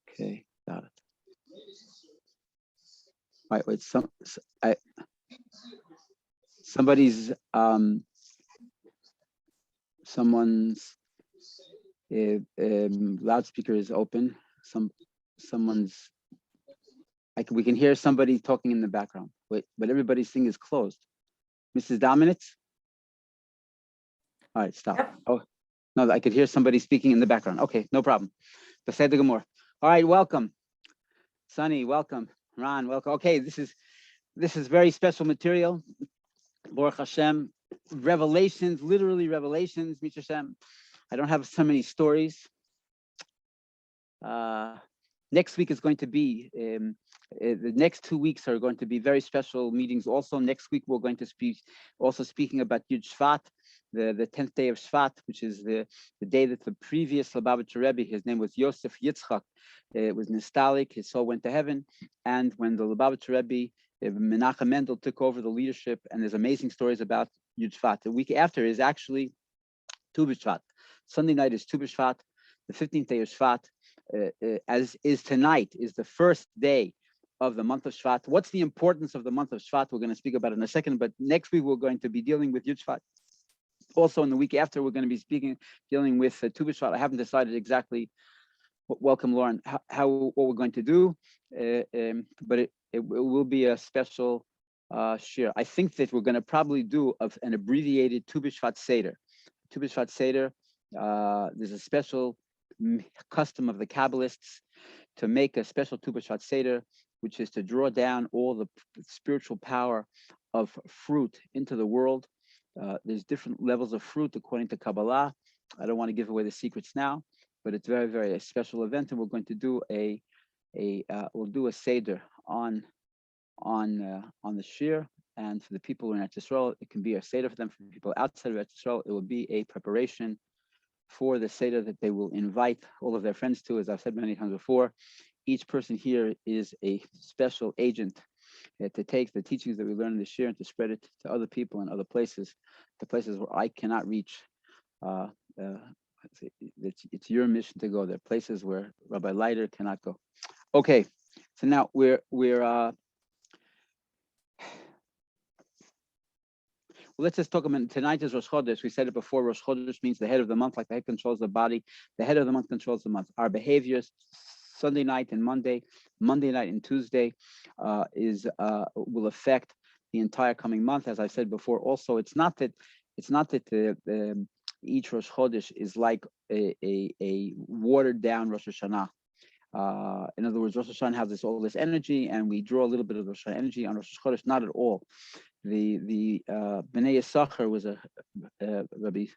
Okay, got it. All right, wait. Someone's loudspeaker is open. Someone's. We can hear somebody talking in the background. Wait, but everybody's thing is closed. Mrs. Dominitz? All right, stop. Yep. Oh, no, I could hear somebody speaking in the background. Okay, no problem. Beseder Gemor. All right, welcome. Sunny, welcome. Ron, welcome. Okay, this is very special material. Baruch Hashem, revelations, literally revelations, Mitzvah Hashem. I don't have so many stories. Next week is going to be, the next 2 weeks are going to be very special meetings. Also, next week we're going to speaking about Yud Shvat, the 10th day of Shvat, which is the day that the previous Lubavitcher Rebbe, his name was Yosef Yitzchak, was nostalgic, his soul went to heaven. And when the Lubavitcher Rebbe, Menachem Mendel, took over the leadership, and there's amazing stories about Yud Shvat. The week after is actually Tu B'Shvat. Sunday night is Tu B'Shvat, the 15th day of Shvat. As is tonight, is the first day of the month of Shvat. What's the importance of the month of Shvat? We're going to speak about it in a second, but next week we're going to be dealing with Yud Shvat. Also, in the week after, we're going to be dealing with Tu B'Shvat. I haven't decided exactly, welcome Lauren, what we're going to do, but it will be a special shir. I think that we're going to probably do an abbreviated Tu B'Shvat Seder. Tu B'Shvat Seder, there's a special custom of the Kabbalists to make a special Tu B'Shvat Seder, which is to draw down all the spiritual power of fruit into the world. There's different levels of fruit according to Kabbalah. I don't want to give away the secrets now, but it's very, very a special event, and we're going to do we'll do a Seder on the shir. And for the people who are in Eretz Yisrael, it can be a Seder for them. For people outside of Eretz Yisrael, it will be a preparation for the Seder that they will invite all of their friends to. As I've said many times before, each person here is a special agent to take the teachings that we learn in the shir and to spread it to other people in other places, the places where I cannot reach. It's your mission to go there, places where Rabbi Leiter cannot go. Okay, so now we're let's just talk about tonight is Rosh Chodesh. We said it before. Rosh Chodesh means the head of the month, like the head controls the body. The head of the month controls the month. Our behaviors, Sunday night and Monday night and Tuesday, will affect the entire coming month. As I said before, also it's not that each Rosh Chodesh is like a watered down Rosh Hashanah. In other words, Rosh Hashanah has all this energy, and we draw a little bit of Rosh Hashanah energy on Rosh Chodesh. Not at all. The Bnei Yisachar was a Rabbi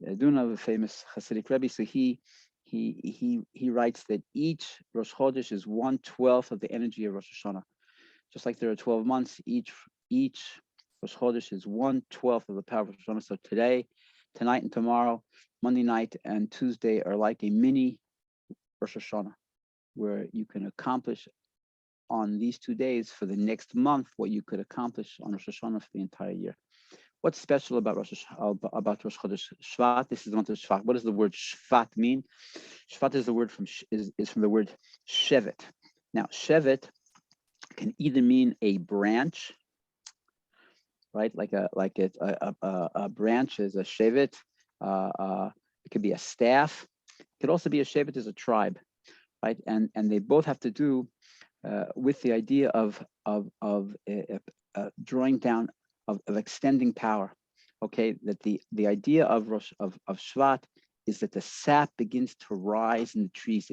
Duna, a famous Chassidic Rebbe. So he writes that each Rosh Chodesh is 1/12 of the energy of Rosh Hashanah. Just like there are 12 months, each Rosh Chodesh is 1/12 of the power of Rosh Hashanah. So tonight and tomorrow, Monday night and Tuesday are like a mini Rosh Hashanah, where you can accomplish on these 2 days for the next month what you could accomplish on Rosh Hashanah for the entire year. What's special about Rosh Chodesh Shvat? This is the month of Shvat. What does the word Shvat mean? Shvat is the word from the word Shevet. Now, Shevet can either mean a branch, right? Like a branch is a Shevet. It could be a staff. It could also be a Shevet as a tribe, right? And they both have to do with the idea of drawing down, of extending power. Okay, that the idea of Shvat is that the sap begins to rise in the trees.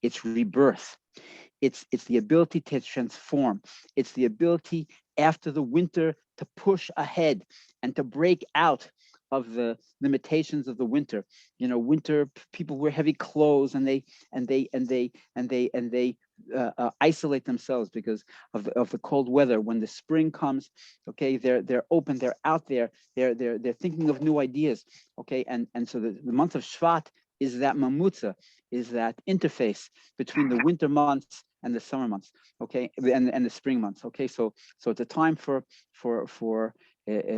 It's rebirth. It's the ability to transform. It's the ability after the winter to push ahead and to break out of the limitations of the winter. You know, winter people wear heavy clothes and they isolate themselves because of the cold weather. When the spring comes, okay, they're open, they're out there, they're thinking of new ideas. Okay, and so the month of Shvat is that mamutza, is that interface between the winter months and the summer months, okay, and the spring months. Okay, so it's a time for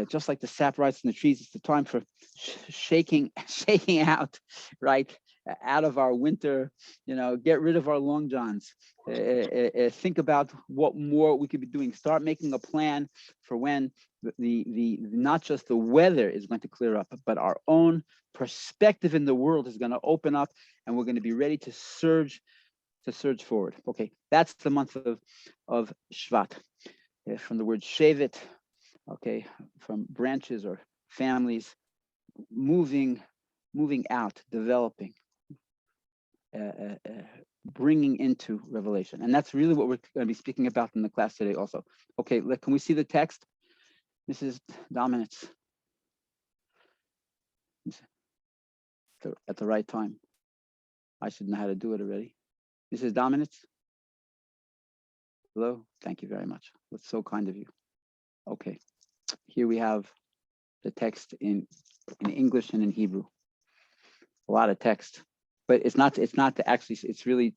just like the sap rises in the trees, it's the time for shaking out, right? out of our winter, get rid of our long johns. Think about what more we could be doing. Start making a plan for when the not just the weather is going to clear up, but our own perspective in the world is going to open up, and we're going to be ready to surge forward. Okay, that's the month of Shvat, from the word shevet, okay, from branches or families, moving out, developing, bringing into revelation. And that's really what we're going to be speaking about in the class today also. Okay, can we see the text? Mrs. Dominitz. At the right time. I should know how to do it already. Mrs. Dominitz? Hello? Thank you very much. That's so kind of you. Okay, here we have the text in English and in Hebrew. A lot of text, but it's not actually, it's really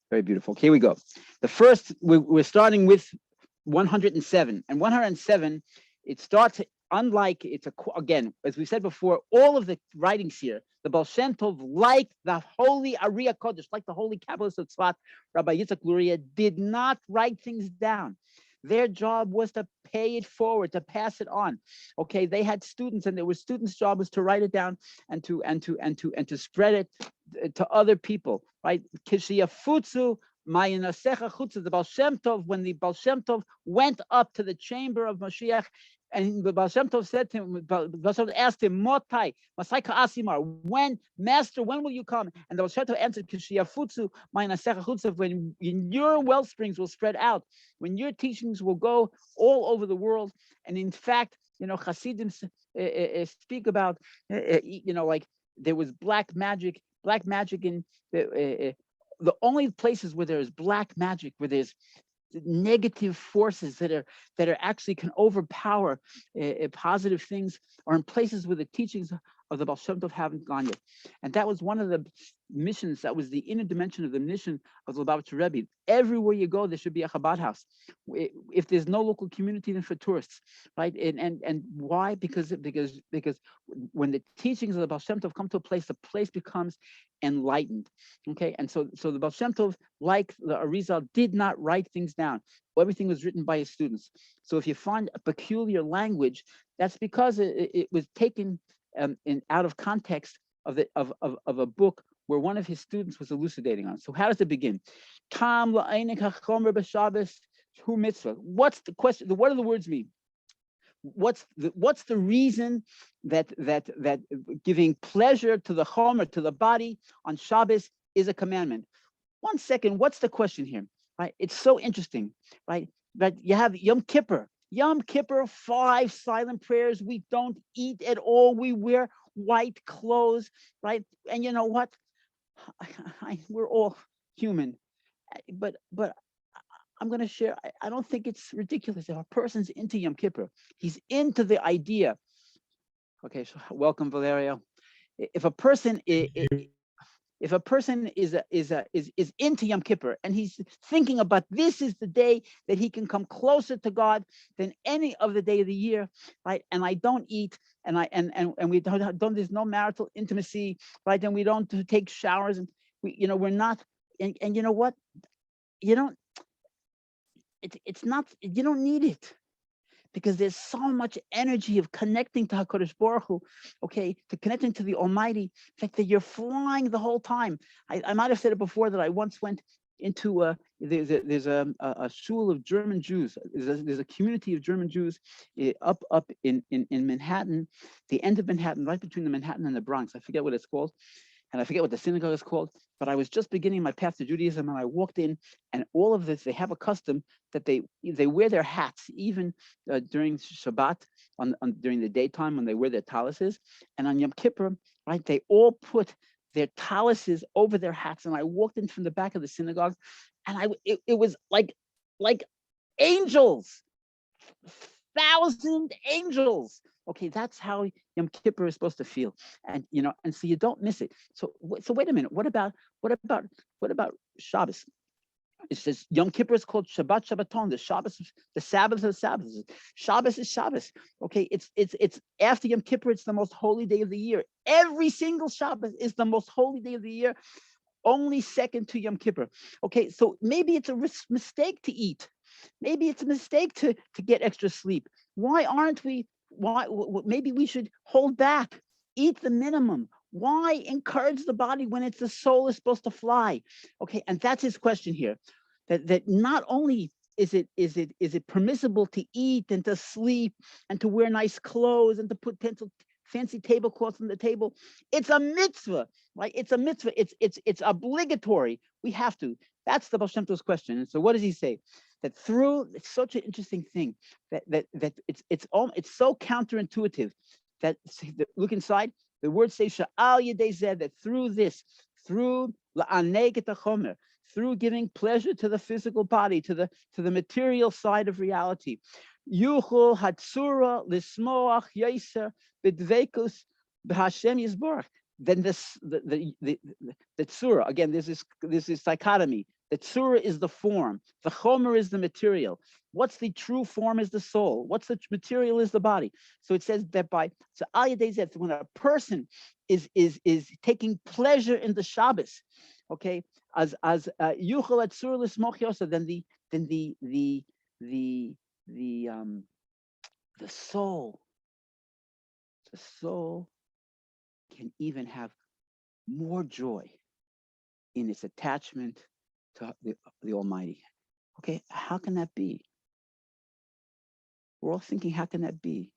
very beautiful. Here we go. The first, we're starting with 107, and 107, it starts, unlike, again, as we said before, all of the writings here, the Ba'al Shem Tov, like the holy Ariya Kodesh, like the holy Kabbalist of Tzfat, Rabbi Yitzchak Luria, did not write things down. Their job was to pay it forward, to pass it on. Okay, they had students, and there was students' job was to write it down and to spread it to other people. Right? Kishiyafutsu ma'inasecha chutza. The Ba'al Shem Tov, when the Ba'al Shem Tov went up to the chamber of Mashiach, and the Ba'al Shem Tov said to him, Ba'al Shem Tov asked him, Motai, Masaika Asimar, when, Master, when will you come? And the Ba'al Shem Tov answered, Kishiyafutsu ma'inasecha chutza, when your well springs will spread out, when your teachings will go all over the world. And in fact, Chassidim speak about, like there was black magic in the only places where there is black magic, where there's negative forces that are actually can overpower positive things, are in places where the teachings of the Ba'al Shem Tov haven't gone yet. And that was one of the missions, that was the inner dimension of the mission of the Lubavitcher Rebbe. Everywhere you go, there should be a Chabad house. If there's no local community, then for tourists, right? And why? Because when the teachings of the Ba'al Shem Tov come to a place, the place becomes enlightened. Okay, and so the Ba'al Shem Tov, like the Arizal, did not write things down. Everything was written by his students. So if you find a peculiar language, that's because it was taken out of context of a book where one of his students was elucidating on. So how does it begin? What's the question? What do the words mean? What's the reason that giving pleasure to the chomer, to the body on Shabbos is a commandment? 1 second, what's the question here? Right? It's so interesting, right? But you have Yom Kippur. Yom Kippur, 5 silent prayers. We don't eat at all. We wear white clothes, right? And you know what? We're all human, but I'm going to share. I don't think it's ridiculous if a person's into Yom Kippur. He's into the idea. Okay, so welcome, Valerio. If a person is into Yom Kippur and he's thinking about this is the day that he can come closer to God than any other day of the year, right? And I don't eat, and we don't there's no marital intimacy, right? And we don't take showers, and we're not, and you know what? It's not, you don't need it, because there's so much energy of connecting to HaKadosh Baruch Hu, okay, to connecting to the Almighty, in fact, that you're flying the whole time. I might have said it before that I once went into there's a shul of German Jews. There's a community of German Jews up in Manhattan, the end of Manhattan, right between the Manhattan and the Bronx. I forget what it's called, and I forget what the synagogue is called, but I was just beginning my path to Judaism, and I walked in, and all of this, they have a custom that they wear their hats even during Shabbat, during the daytime when they wear their talises, and on Yom Kippur, right, they all put their talises over their hats. And I walked in from the back of the synagogue, and it was like angels, 1,000 angels. Okay, that's how Yom Kippur is supposed to feel, and and so you don't miss it. So wait a minute. What about Shabbos? It says Yom Kippur is called Shabbat Shabbaton. The Shabbos, the Sabbath of Sabbaths. Shabbos is Shabbos. Okay, it's after Yom Kippur. It's the most holy day of the year. Every single Shabbos is the most holy day of the year. Only second to Yom Kippur. Okay, so maybe it's a mistake to eat. Maybe it's a mistake to get extra sleep. Why aren't we? Why? Maybe we should hold back. Eat the minimum. Why encourage the body when it's the soul is supposed to fly? Okay, and that's his question here. That not only is it permissible to eat and to sleep and to wear nice clothes and to put fancy tablecloths on the table, it's a mitzvah, right? It's a mitzvah. It's obligatory. We have to. That's the Ba'al Shem Tov's question. And so, what does he say? That through, it's such an interesting thing that it's so counterintuitive that look inside. The word says Sha'al Yedei Zeh, that through this, through la'aneg et hachomer, through giving pleasure to the physical body, to the material side of reality, Yuchul Hatsura Lismoach Yeser B'dveikus B'Hashem Yisborach. Then the tsura, again, there's this dichotomy. The tsura is the form, the chomer is the material. What's the true form is the soul. What's the material is the body. So it says that when a person is taking pleasure in the Shabbos, okay, as yuchal atzur l'smoch yosa, then the soul can even have more joy in its attachment to the Almighty. Okay, how can that be? We're all thinking, how can that be?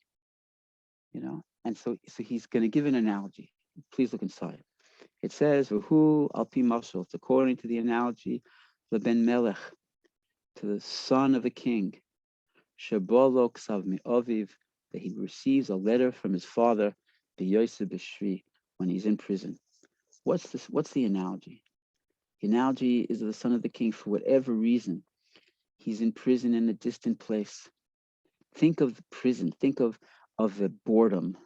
You know, and so he's going to give an analogy. Please look inside. It says, "Who al pi mashal." It's according to the analogy, the ben melech, to the son of a king, shebolo ksav mi'aviv, that he receives a letter from his father, b'yoseh b'shri, when he's in prison. What's this? What's the analogy? The analogy is the son of the king. For whatever reason, he's in prison in a distant place. Think of the prison. Think of the boredom.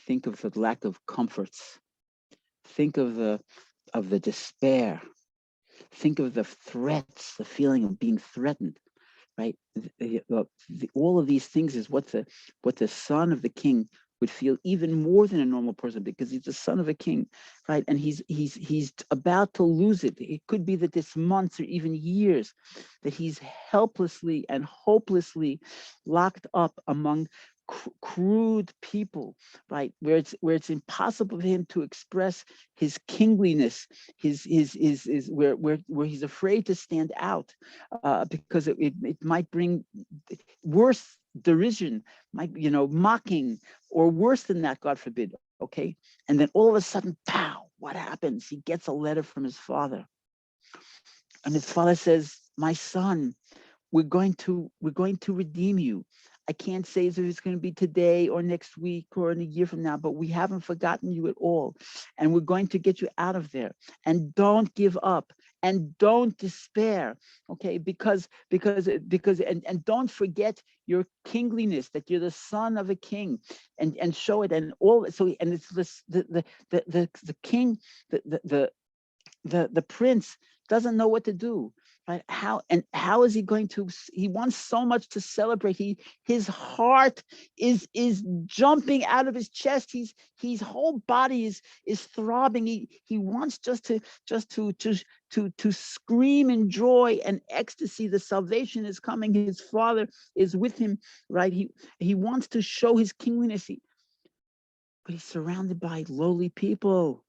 Think of the lack of comforts. Think of the despair. Think of the threats, the feeling of being threatened, right? All of these things is what the son of the king would feel even more than a normal person, because he's the son of a king, right? And he's about to lose it. It could be that this months or even years that he's helplessly and hopelessly locked up among crude people, right? Where it's impossible for him to express his kingliness, his where he's afraid to stand out, because it might bring worse derision, mocking, or worse than that, God forbid. Okay, and then all of a sudden, pow! What happens? He gets a letter from his father, and his father says, "My son, we're going to redeem you. I can't say if it's going to be today or next week or in a year from now, but we haven't forgotten you at all. And we're going to get you out of there. And don't give up and don't despair. Okay, because don't forget your kingliness, that you're the son of a king, and show it. And all so, and it's this the king, the prince doesn't know what to do. Right? How is he going to? He wants so much to celebrate. His heart is jumping out of his chest. His whole body is throbbing. He wants just to scream in joy and ecstasy. The salvation is coming. His father is with him. Right? He wants to show his kingliness. But he's surrounded by lowly people,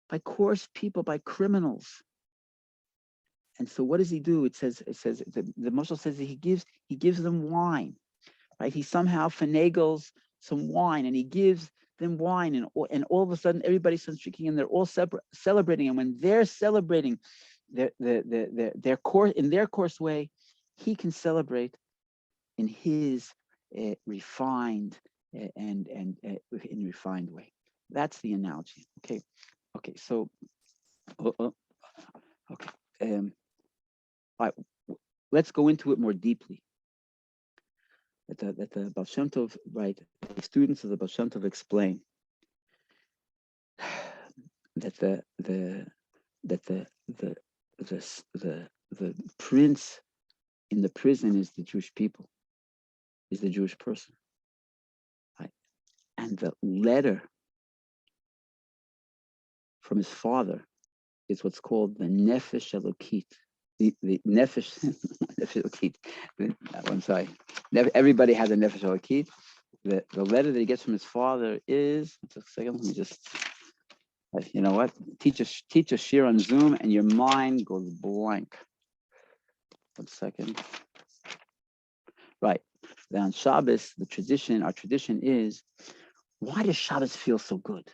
by coarse people, by criminals. And so what does he do? It says the Moshe says that he gives them wine, right? He somehow finagles some wine and he gives them wine, and all of a sudden everybody starts drinking and they're all celebrating. And when they're celebrating their course way, he can celebrate in his refined and in refined way. That's the analogy. Okay. So okay. All right, let's go into it more deeply. That the Ba'al Shem Tov, right? The students of the Ba'al Shem Tov explain that the the prince in the prison is the Jewish people, is the Jewish person. Right? And the letter from his father is what's called the Nefesh Elokit. The Nefesh, Nefesh Elokit. I'm sorry. Everybody has a Nefesh Elokit. The letter that he gets from his father is, just a second, let me just, you know what? Teach a shir on Zoom and your mind goes blank. 1 second. Right. Then on Shabbos, our tradition is, why does Shabbos feel so good?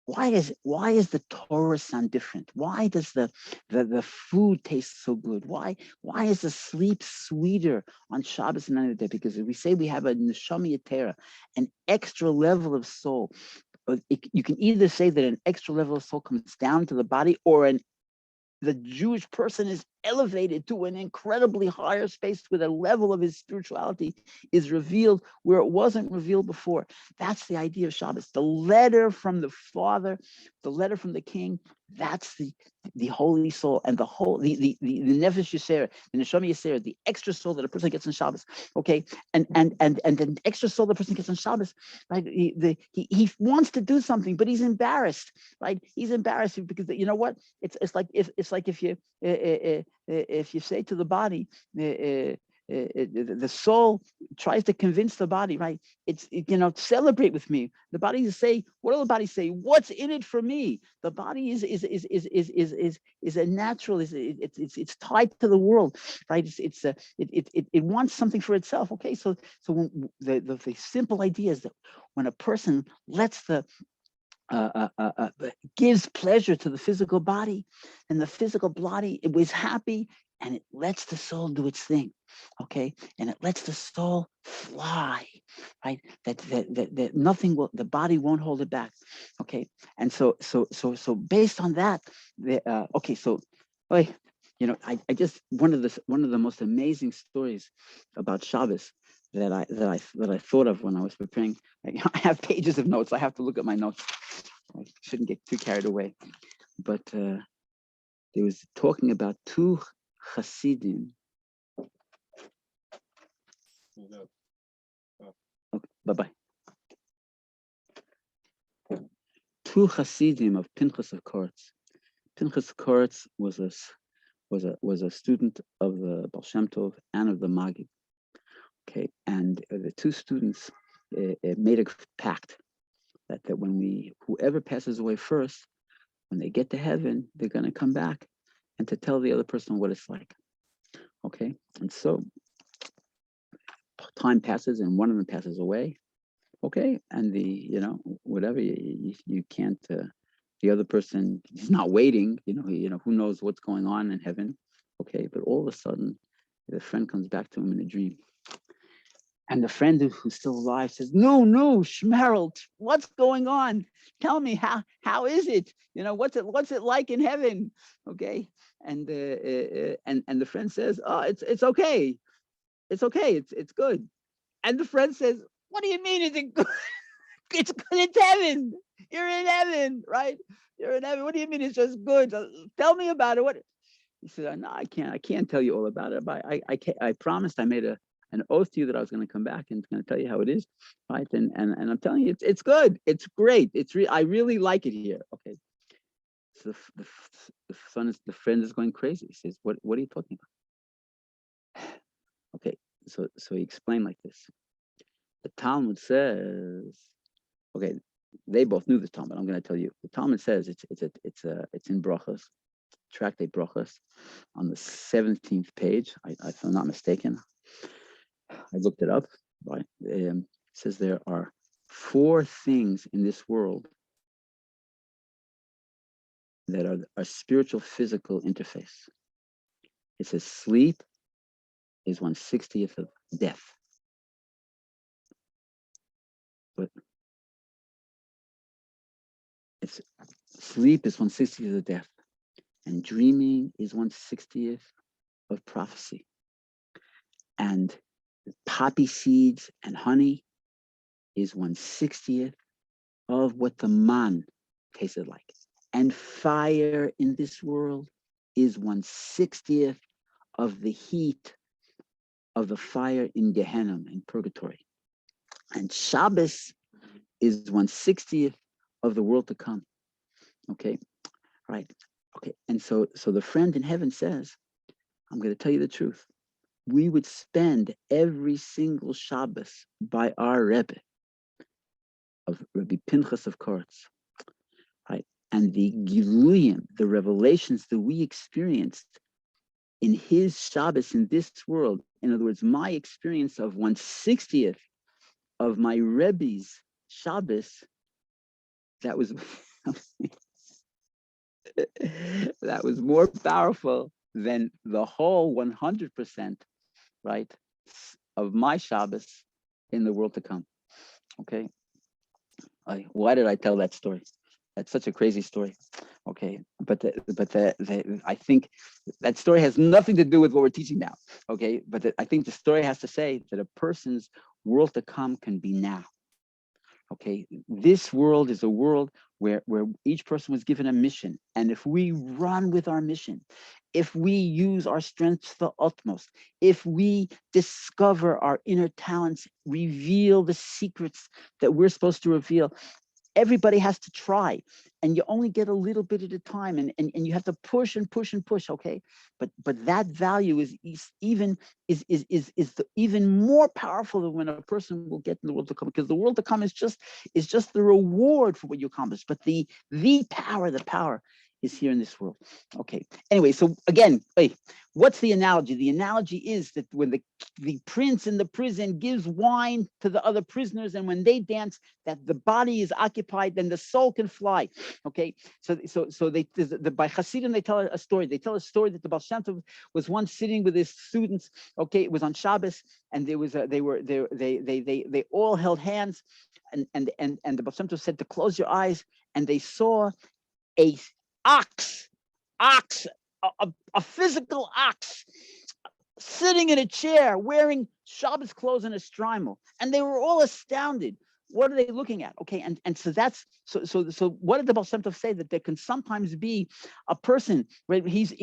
Why is the Torah sound different? Why does the food taste so good? Why is the sleep sweeter on Shabbos and another day? Because we say we have a neshama yetera, an extra level of soul. You can either say that an extra level of soul comes down to the body, or the Jewish person is elevated to an incredibly higher space where the level of his spirituality is revealed where it wasn't revealed before. That's the idea of Shabbos. The letter from the Father, the letter from the King, that's the holy soul and the nefesh yisera, the neshama yisera, the extra soul that a person gets on Shabbos. Okay, and the extra soul the person gets on Shabbos, right? He wants to do something, but he's embarrassed, right? He's embarrassed because you know what? It's like if you say to the body, the soul tries to convince the body, right? Celebrate with me. The body is say, what do the body say? What's in it for me? The body is a natural. It's tied to the world, right? It wants something for itself. Okay, so when the simple idea is that when a person lets gives pleasure to the physical body, and the physical body, it was happy, and it lets the soul do its thing, okay? And it lets the soul fly, right? That nothing will, the body won't hold it back, okay? And so based on that, okay, so, I just one of the most amazing stories about Shabbos that I thought of when I was preparing. I have pages of notes. I have to look at my notes. I shouldn't get too carried away. But there was talking about two Chassidim. Okay, bye-bye. Two Chassidim of Pinchas of Koretz. Pinchas of Koretz was a student of the Ba'al Shem Tov and of the Maggid. Okay, and the two students made a pact that when whoever passes away first, when they get to heaven, they're going to come back and to tell the other person what it's like. Okay, and so time passes and one of them passes away. Okay, and whatever you can't. The other person is not waiting. Who knows what's going on in heaven. Okay, but all of a sudden, the friend comes back to him in a dream. And the friend who's still alive says, no, Shmerel, what's going on? Tell me, how is it? What's it like in heaven? Okay. And the friend says, oh, it's okay. It's okay. It's good. And the friend says, what do you mean? Is it good? It's good. It's heaven. You're in heaven, right? You're in heaven. What do you mean? It's just good. Tell me about it. What? He said, no, I can't tell you all about it. But I promised. I made an oath to you that I was going to come back and going to tell you how it is, right? And I'm telling you, it's good. It's great. I really like it here. Okay. So the friend is going crazy. He says, what are you talking about? Okay. So he explained like this. The Talmud says, okay, they both knew the Talmud. I'm going to tell you. The Talmud says it's in Brachos, tractate Brachos, on the 17th page. If I'm not mistaken. I looked it up. Right? It says there are 4 things in this world that are a spiritual physical interface. It says sleep is 1/60th of death. But sleep is 1/60th of death, and dreaming is 1/60th of prophecy. And poppy seeds and honey is 1/60th of what the man tasted like. And fire in this world is 1/60th of the heat of the fire in Gehenna, in purgatory. And Shabbos is 1/60th of the world to come. Okay, right. Okay, and so the friend in heaven says, I'm going to tell you the truth. We would spend every single Shabbos by our Rebbe, of Rabbi Pinchas of Koretz, right? And the Giluyim, the revelations that we experienced in his Shabbos in this world, in other words, my experience of 1/60th of my Rebbe's Shabbos, that was that was more powerful than the whole 100%, right, of my Shabbos in the world to come. Okay, why did I tell that story? That's such a crazy story. Okay, but I think that story has nothing to do with what we're teaching now. Okay, but I think the story has to say that a person's world to come can be now. Okay, this world is a world where each person was given a mission, and if we run with our mission, if we use our strength to the utmost, if we discover our inner talents, reveal the secrets that we're supposed to reveal, everybody has to try, and you only get a little bit at a time, and you have to push and push and push. Okay, but that value is even more powerful than when a person will get in the world to come, because the world to come is just the reward for what you accomplish, but the power is here in this world. Okay, anyway, so again, what's the analogy? The analogy is that when the prince in the prison gives wine to the other prisoners, and when they dance, that the body is occupied, then the soul can fly. Okay, so by Chassidim they tell a story. They tell a story that the Ba'al Shem Tov was once sitting with his students. Okay, it was on Shabbos, and they all held hands, and the Ba'al Shem Tov said to close your eyes, and they saw a ox, a physical ox, sitting in a chair wearing Shabbos clothes and a strimal, and they were all astounded. What are they looking at? Okay, and so that's so what did the Ba'al Shem Tov say? That there can sometimes be a person where he's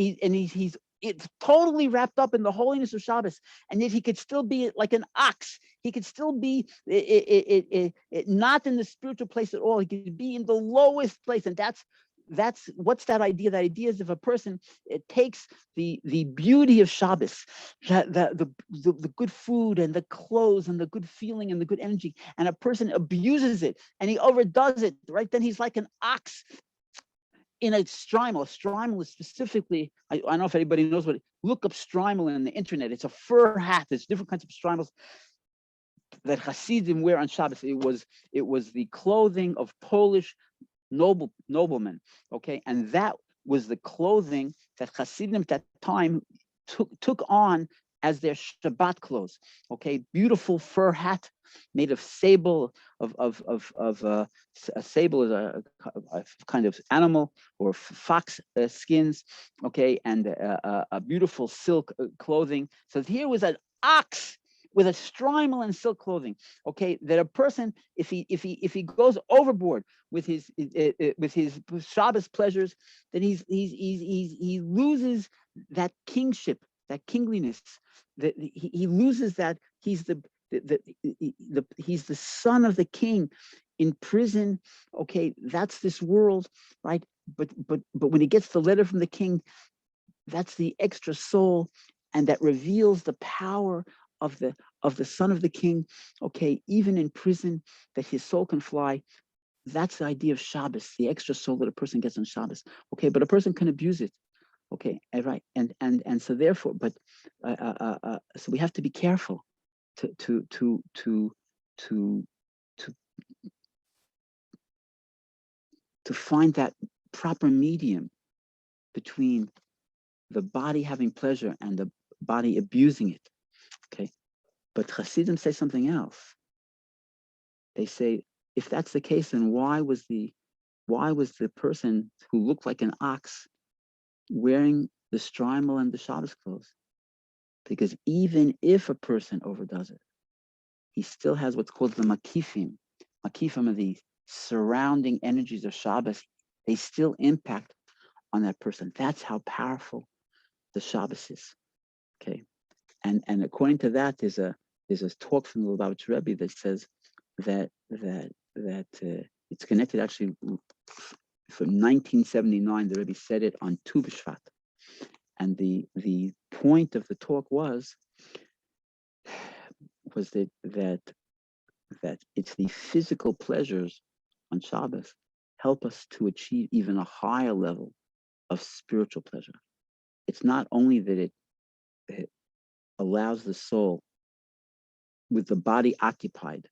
it's totally wrapped up in the holiness of Shabbos, and yet he could still be like an ox. He could still be not in the spiritual place at all. He could be in the lowest place, and that's what's that idea? That idea is if a person takes the beauty of Shabbos, the good food and the clothes and the good feeling and the good energy, and a person abuses it and he overdoes it, right? Then he's like an ox in a strimal. A strimal is specifically, I don't know if anybody knows what. Look up strimal on the internet. It's a fur hat. There's different kinds of strimals that Hasidim wear on Shabbos. It was the clothing of Polish noblemen, okay, and that was the clothing that Hasidim at that time took on as their Shabbat clothes. Okay, beautiful fur hat made of sable, a sable is a kind of animal or fox skins. Okay, and a beautiful silk clothing. So here was an ox with a strimal and silk clothing. Okay, that a person, if he goes overboard with his Shabbos pleasures, then he loses that kingship, that kingliness. That he loses that he's the son of the king in prison. Okay, that's this world, right? But when he gets the letter from the king, that's the extra soul, and that reveals the power of the son of the king. Okay, even in prison, that his soul can fly. That's the idea of Shabbos, the extra soul that a person gets on Shabbos. Okay, but a person can abuse it. Okay, right, and so therefore, but so we have to be careful to find that proper medium between the body having pleasure and the body abusing it. Okay, but Hasidim say something else. They say, if that's the case, then why was the person who looked like an ox wearing the strimal and the Shabbos clothes? Because even if a person overdoes it, he still has what's called the makifim. Makifim are the surrounding energies of Shabbos. They still impact on that person. That's how powerful the Shabbos is. Okay, and according to that, there's a talk from the Lubavitch Rebbe that says that it's connected actually from 1979. The Rebbe said it on Tu B'Shvat, and the point of the talk was that it's the physical pleasures on Shabbos help us to achieve even a higher level of spiritual pleasure. It's not only that it allows the soul, with the body occupied,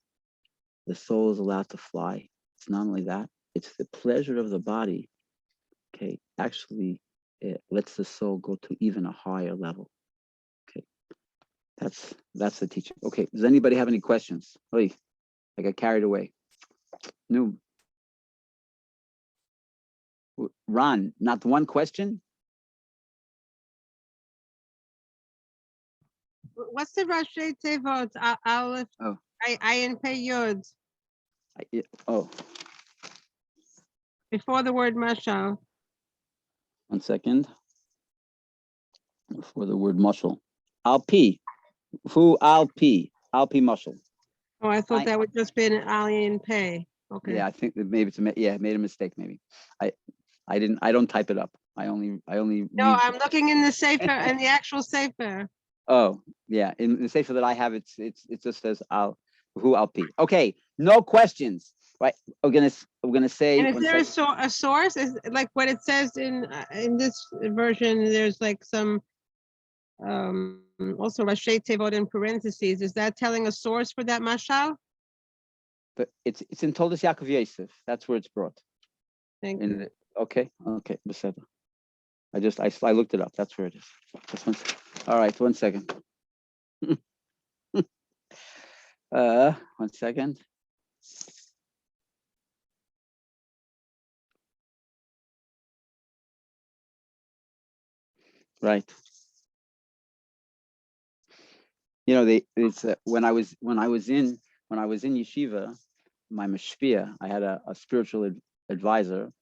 the soul is allowed to fly. It's not only that, it's the pleasure of the body, okay, actually it lets the soul go to even a higher level. Okay, that's the teaching. Okay, does anybody have any questions? Oy, I got carried away. No. Ron, not one question? What's the Rashi Tevot? Aleph, Oh. Ayin Pei Yod. Oh. Before the word mashal. 1 second. Before the word mushal. Al-P. Who Al-P? Al-P mushal. Oh, I thought that would just be an Ayin Pei. Okay. Yeah, I think that maybe made a mistake maybe. I don't type it up. I only No, read. I'm looking in the Sefer, in the actual Sefer. Oh, yeah. In the Sefer that I have, it just says Al-P. Okay, no questions. Right. We're gonna say. And is there a source? Is like what it says in this version? There's like some also Rashi Tevot in parentheses. Is that telling a source for that mashal? But it's in Toldos Yaakov Yosef. That's where it's brought. Thank you. Okay. Beseda. I looked it up. That's where it is. All right. 1 second. 1 second. Right. You know, it's when I was in yeshiva, my mashpia, I had a spiritual advisor.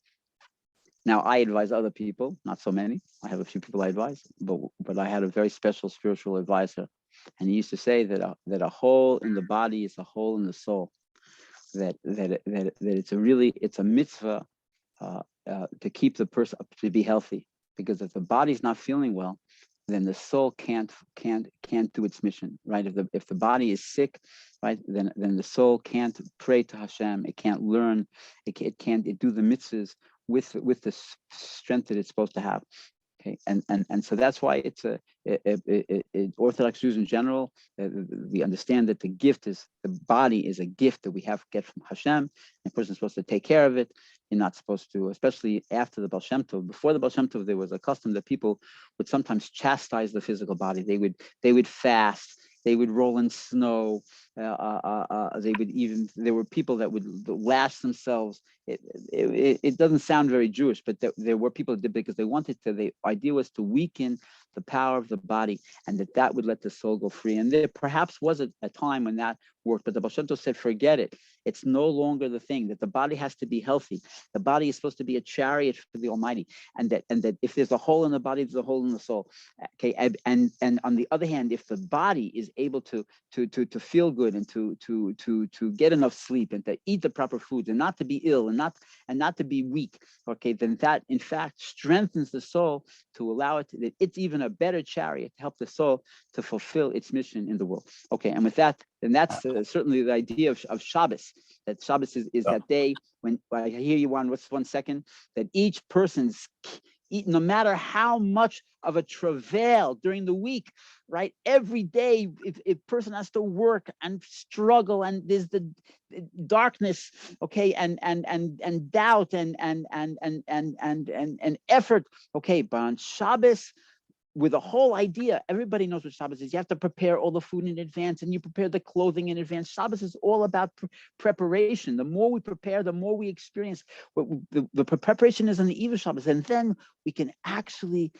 Now I advise other people, not so many. I have a few people I advise, but I had a very special spiritual advisor, and he used to say that a hole in the body is a hole in the soul. That it's a mitzvah to keep the person to be healthy, because if the body's not feeling well, then the soul can't do its mission, right? If the body is sick, right, then the soul can't pray to Hashem. It can't learn. It can't do the mitzvahs with the strength that it's supposed to have. Okay, and so that's why it's Orthodox Jews in general. We understand that the body is a gift that we get from Hashem, and a person is supposed to take care of it. You're not supposed to, especially after the Ba'al Shem Tov. Before the Ba'al Shem Tov, there was a custom that people would sometimes chastise the physical body. They would fast. They would roll in snow. There were people that would lash themselves. It doesn't sound very Jewish, but there were people that did because they wanted to. The idea was to weaken the power of the body, and that would let the soul go free. And there perhaps was a time when that worked, but the Ba'al Shem Tov said, forget it. It's no longer the thing, that the body has to be healthy. The body is supposed to be a chariot for the Almighty, and that if there's a hole in the body, there's a hole in the soul. Okay, and on the other hand, if the body is able to feel good and to get enough sleep and to eat the proper foods and not to be ill and not to be weak, okay, then that in fact strengthens the soul to allow it that it's even a better chariot to help the soul to fulfill its mission in the world. Okay, and with that, then that's certainly the idea of Shabbos. That Shabbos is that day when I hear you on 1 second, that each person's no matter how much of a travail during the week, right? Every day, if person has to work and struggle, and there's the darkness, okay, and doubt and effort, okay, but on Shabbos, with the whole idea, everybody knows what Shabbos is. You have to prepare all the food in advance, and you prepare the clothing in advance. Shabbos is all about preparation. The more we prepare, the more we experience. The preparation is on the eve of Shabbos, and then we can actually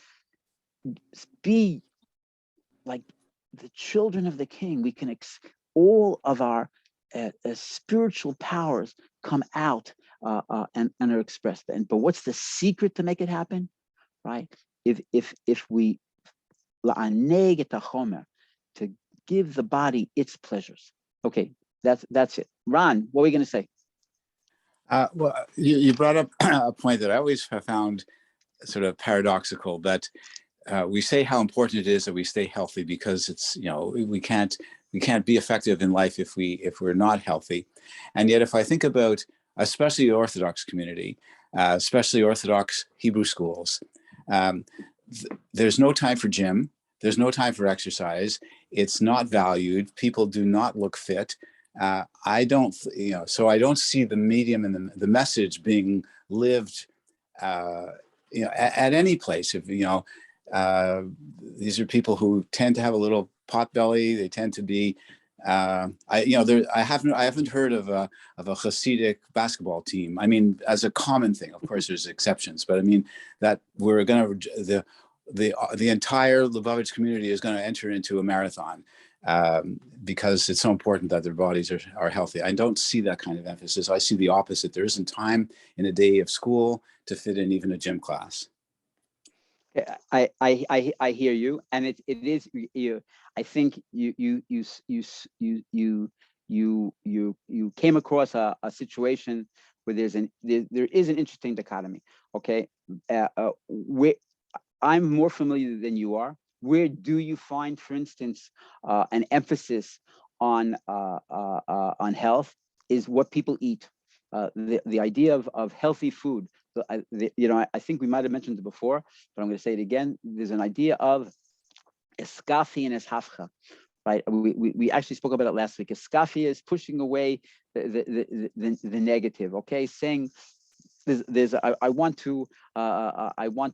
be like the children of the King. We can all of our spiritual powers come out and are expressed. But what's the secret to make it happen? right? If we la'aneg et hachomer, to give the body its pleasures. Okay, that's it. Ron, what were you going to say? Well, you brought up a point that I always have found sort of paradoxical, that we say how important it is that we stay healthy, because it's, we can't be effective in life if we're not healthy. And yet, if I think about especially the Orthodox community, especially Orthodox Hebrew schools, there's no time for gym. There's no time for exercise. It's not valued. People do not look fit. I don't, so I don't see the medium and the message being lived, at any place. If, these are people who tend to have a little pot belly. They tend to be, I haven't heard of a Chassidic basketball team. I mean, as a common thing. Of course, there's exceptions, but I mean that we're going to the entire Lubavitch community is going to enter into a marathon, because it's so important that their bodies are healthy. I don't see that kind of emphasis. I see the opposite. There isn't time in a day of school to fit in even a gym class. I hear you, and it is you. I think you came across a situation where there is an interesting dichotomy. Okay, I'm more familiar than you are. Where do you find, for instance, an emphasis on health is what people eat. The idea of healthy food. I think we might have mentioned it before, but I'm going to say it again. There's an idea of eskafi and eshafcha, right? We actually spoke about it last week. Eskafi is pushing away the negative. Okay, saying I want to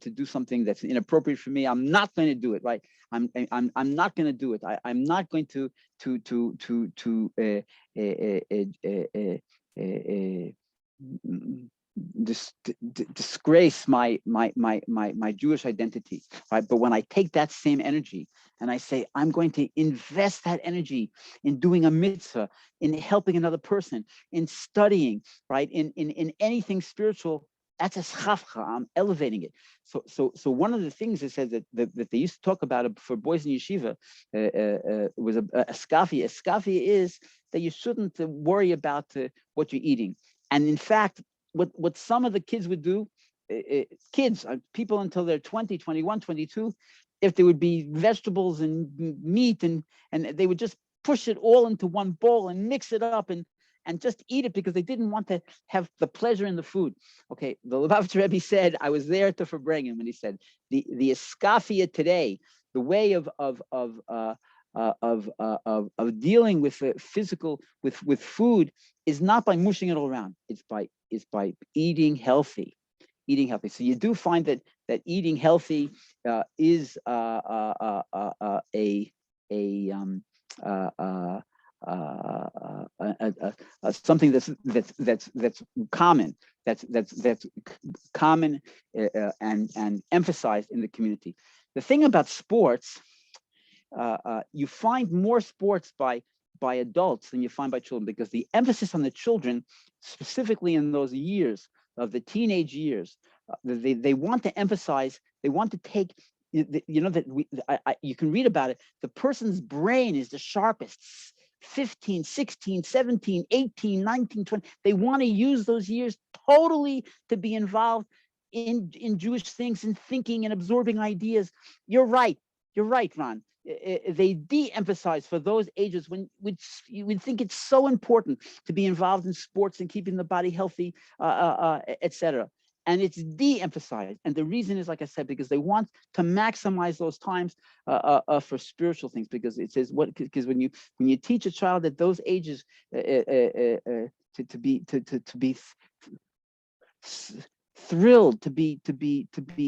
do something that's inappropriate for me. I'm not going to do it. Right? I'm not going to do it. I'm not going to disgrace my Jewish identity, right? But when I take that same energy and I say, I'm going to invest that energy in doing a mitzvah, in helping another person, in studying, right? In anything spiritual, that's a schafcha. I'm elevating it. So one of the things it says that they used to talk about for boys in yeshiva was a skafi. A skafi is that you shouldn't worry about what you're eating. And in fact, what some of the kids would do, people until they're 20, 21, 22, if there would be vegetables and meat and they would just push it all into one bowl and mix it up and just eat it because they didn't want to have the pleasure in the food. Okay, the Lubavitcher Rebbe said, I was there to Farbrengen when he said, the eskafia today, the way of dealing with the physical, with food, is not by mushing it all around. It's by eating healthy. So you do find that eating healthy is something that's common, that's common and emphasized in the community. The thing about sports, you find more sports by adults than you find by children, because the emphasis on the children, specifically in those years of the teenage years, they want to emphasize, they want to take, you can read about it, the person's brain is the sharpest, 15, 16, 17, 18, 19, 20. They want to use those years totally to be involved in Jewish things and thinking and absorbing ideas. You're right, Ron. They de-emphasize for those ages when you would think it's so important to be involved in sports and keeping the body healthy, etc. And it's de-emphasized. And the reason is, like I said, because they want to maximize those times for spiritual things. Because it says because when you teach a child at those ages to be thrilled, to be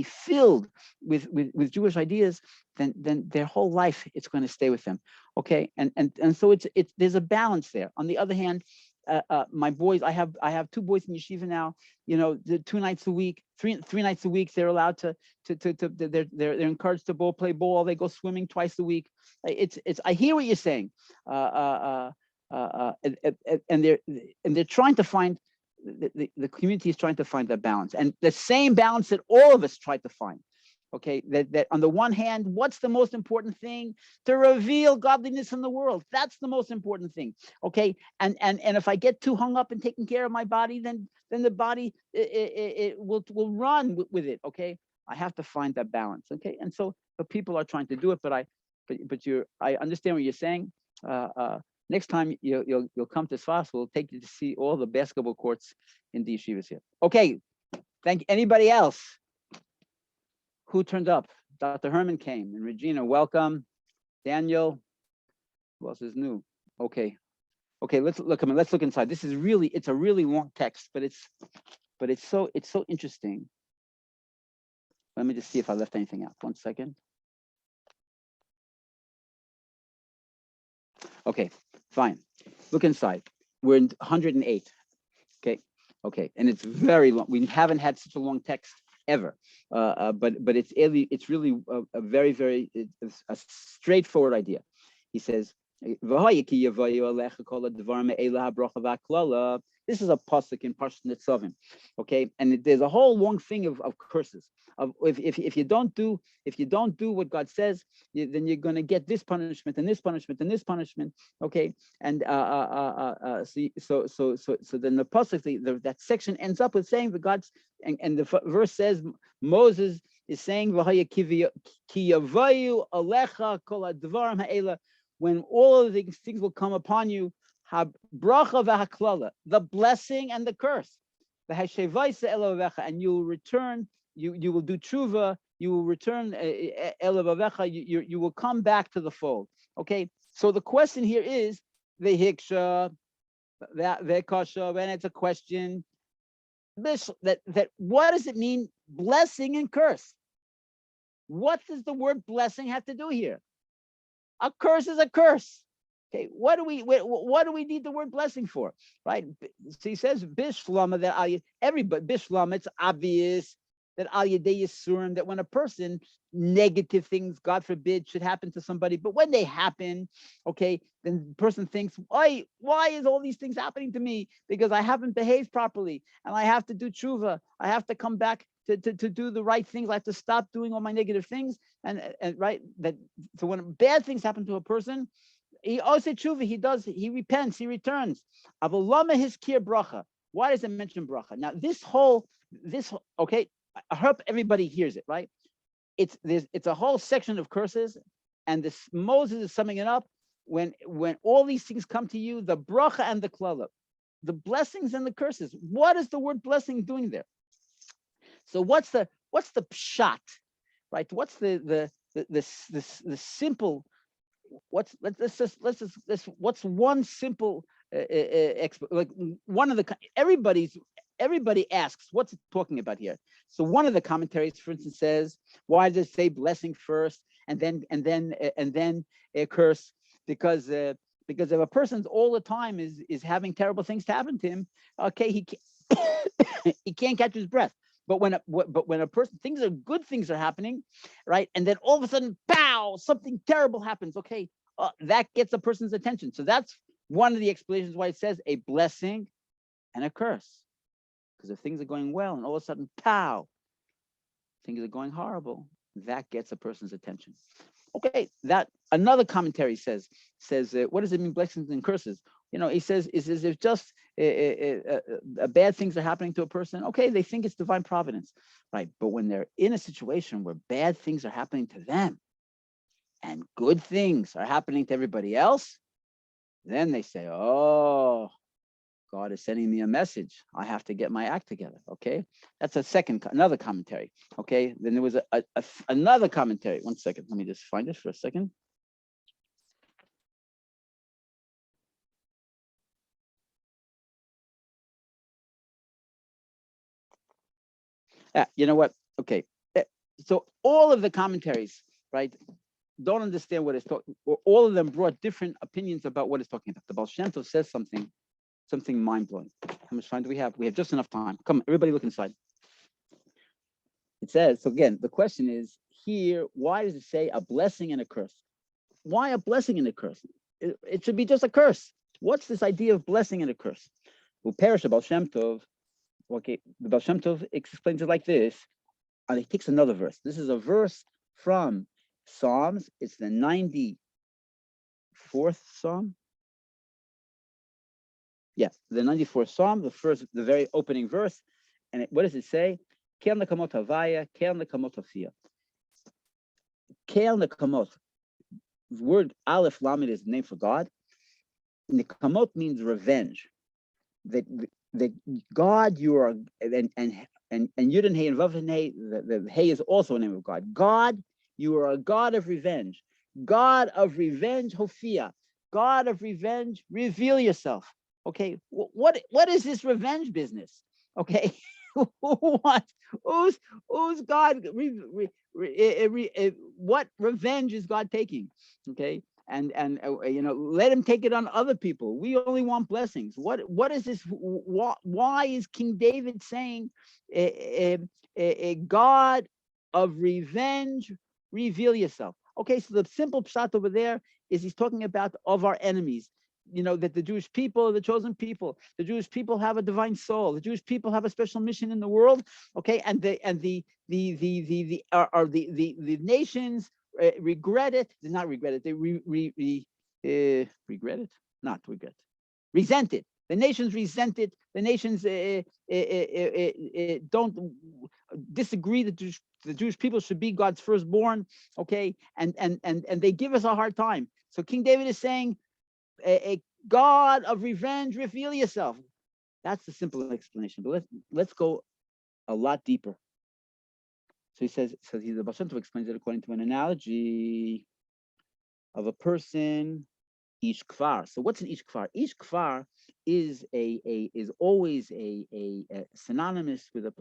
filled with Jewish ideas, then their whole life it's going to stay with them. Okay, and so it's there's a balance there. On the other hand, my boys, I have two boys in yeshiva now. The 2 nights a week, three nights a week, they're allowed to they're encouraged to play ball. They go swimming twice a week. It's I hear what you're saying, and they're trying to find. The community is trying to find that balance, and the same balance that all of us try to find. Okay, that on the one hand, what's the most important thing? To reveal godliness in the world. That's the most important thing. Okay, and if I get too hung up in taking care of my body, then the body it will run with it. Okay, I have to find that balance. Okay, and so the people are trying to do it, but I understand what you're saying. Next time you'll come to Sfas, we'll take you to see all the basketball courts in the yeshivas here. Okay, thank you. Anybody else? Who turned up? Dr. Herman came, and Regina, welcome. Daniel, who else is new? Okay, let's look. Let's look inside. This is it's a really long text, but it's so interesting. Let me just see if I left anything out. 1 second. Okay, fine. Look inside. We're in 108. Okay, and it's very long. We haven't had such a long text ever, but it's really a very a straightforward idea. He says, this is a pasuk in Parshat Nitzavim, okay, and there's a whole long thing of curses. Of if you don't do what God says, then you're going to get this punishment and this punishment and this punishment, okay, and so then the pasuk, that section ends up with saying that God's and the verse says Moses is saying when all of these things will come upon you, the blessing and the curse, and you will return. You will do tshuva. You will return. You will come back to the fold. Okay. So the question here is the hiksha, the kasha, and it's a question. That what does it mean? Blessing and curse. What does the word blessing have to do here? A curse is a curse. Okay, what do we need the word blessing for? Right? So he says bishlama, that everybody bishlama, it's obvious that al yedei yisurim, that when a person, negative things, God forbid, should happen to somebody, but when they happen, okay, then the person thinks, why is all these things happening to me? Because I haven't behaved properly, and I have to do tshuva. I have to come back to do the right things. I have to stop doing all my negative things, and right, that so when bad things happen to a person, he also tshuva, he repents, he returns. Avalama his kir bracha. Why does it mention bracha? Now this okay, I hope everybody hears it, right? It's a whole section of curses, and this Moses is summing it up. When all these things come to you, the bracha and the klala, the blessings and the curses. What is the word blessing doing there? So what's the pshat, right? What's the simple? What's one simple like one of the everybody asks, what's it talking about here? So one of the commentaries, for instance, says, why does it say blessing first and then a curse? Because if a person's all the time is having terrible things to happen to him, okay, he can't catch his breath. But when a person, good things are happening, right, and then all of a sudden, pow, something terrible happens. Okay, that gets a person's attention. So that's one of the explanations why it says a blessing and a curse. Because if things are going well and all of a sudden, pow, things are going horrible, that gets a person's attention. Okay, that another commentary says what does it mean, blessings and curses? He says is if just bad things are happening to a person, okay, they think it's divine providence, right? But when they're in a situation where bad things are happening to them and good things are happening to everybody else, then they say, oh, God is sending me a message. I have to get my act together. Okay, that's another commentary. Okay, then there was another commentary. 1 second, let me just find it for a second. You know what? Okay, so all of the commentaries, right, don't understand what it's talking. All of them brought different opinions about what it's talking about. The Ba'al Shem Tov says something mind-blowing. How much time do we have? We have just enough time. Come, everybody look inside. It says, so again, the question is here, why does it say a blessing and a curse? Why a blessing and a curse? It should be just a curse. What's this idea of blessing and a curse? Who perish the Ba'al Shem Tov? Okay, the Ba'al Shem Tov explains it like this. and he takes another verse. This is a verse from Psalms. It's the 94th Psalm. Yeah, the 94th Psalm, the very opening verse. And what does it say? Kel nekamot havaya, kel nekamot hafia. Kel nekamot. The word Aleph Lamed is the name for God. Nekamot means revenge. That God, you are, and Yud and Hey and Vav and Hey, the Hey is also a name of God. God, you are a God of revenge. God of revenge, Hophia. God of revenge, reveal yourself. Okay, what is this revenge business? Okay, who's God? What revenge is God taking? Okay, and let him take it on other people. We only want blessings. What is this? Why is King David saying, a God of revenge, reveal yourself? Okay, so the simple pshat over there is he's talking about of our enemies. That the Jewish people are the chosen people. The Jewish people have a divine soul. The Jewish people have a special mission in the world. Okay, and the nations regret it. They not regret it. They regret it, not regret. Resent it. The nations resent it. The nations don't disagree that the Jewish people should be God's firstborn. Okay, and they give us a hard time. So King David is saying, a God of revenge, reveal yourself. That's the simple explanation. But let's go a lot deeper. So he says, the Ba'al Shem Tov explains it according to an analogy of a person, each kfar. So what's an each kfar? Each kfar is always a synonymous with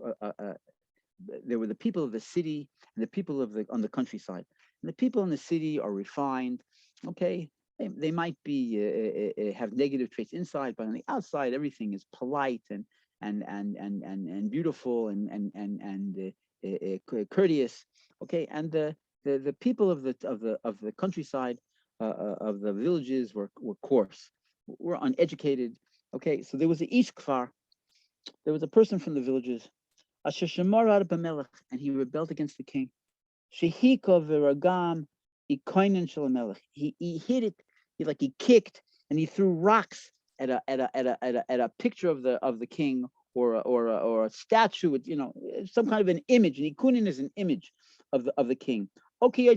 there were the people of the city and the people on the countryside. And the people in the city are refined. Okay. They might be have negative traits inside, but on the outside, everything is polite and beautiful and courteous. Okay, and the people of the countryside, of the villages were coarse, were uneducated. Okay, so there was an ish kfar. There was a person from the villages, asher shemar b'melech, and he rebelled against the king. Shehika v'ragam ikoinen shel melech. He hit it. He kicked and he threw rocks at a picture of the king or a statue with some kind of an image. And ikunin is an image of the king. Okay,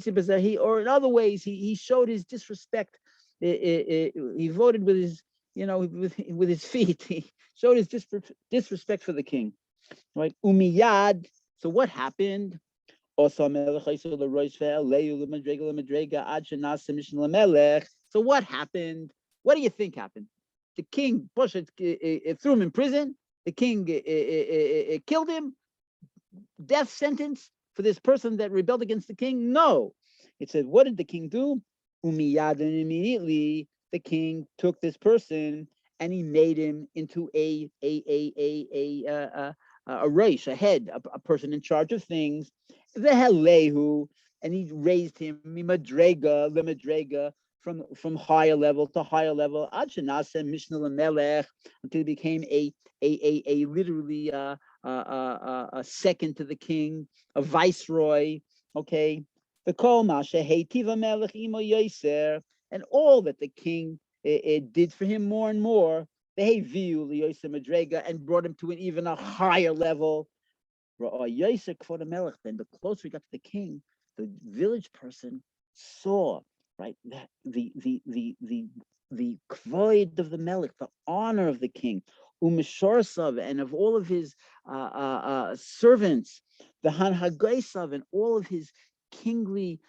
or in other ways he showed his disrespect. He voted with his with his feet. He showed his disrespect for the king. Right? Umiyad. So what happened? So what happened? What do you think happened? The king threw him in prison. The king killed him. Death sentence for this person that rebelled against the king? No. It said, what did the king do? Umiyadan, immediately the king took this person and he made him into a reish, a head, a person in charge of things. The helehu, and he raised him from higher level to higher level, until he became a literally a second to the king, a viceroy. Okay, the kol masha heitiva melech imo yoser, and all that the king did for him more and more. They viewed yoser madrega and brought him to an even a higher level. Then the closer he got to the king, the village person saw, right, that the kvoid of the melech, the honor of the king, umishorsav, and of all of his servants, the hanhagaisav, and all of his kingly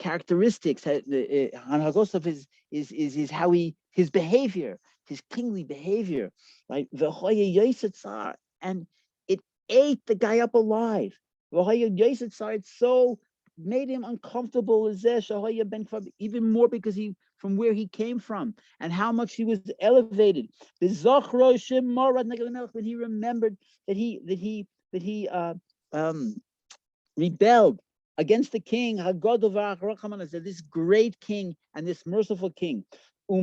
characteristics. Hanhagosav is how his behavior, his kingly behavior, right? And it ate the guy up alive. It so made him uncomfortable, even more because from where he came from and how much he was elevated. When he remembered that he rebelled against the king, this great king and this merciful king, who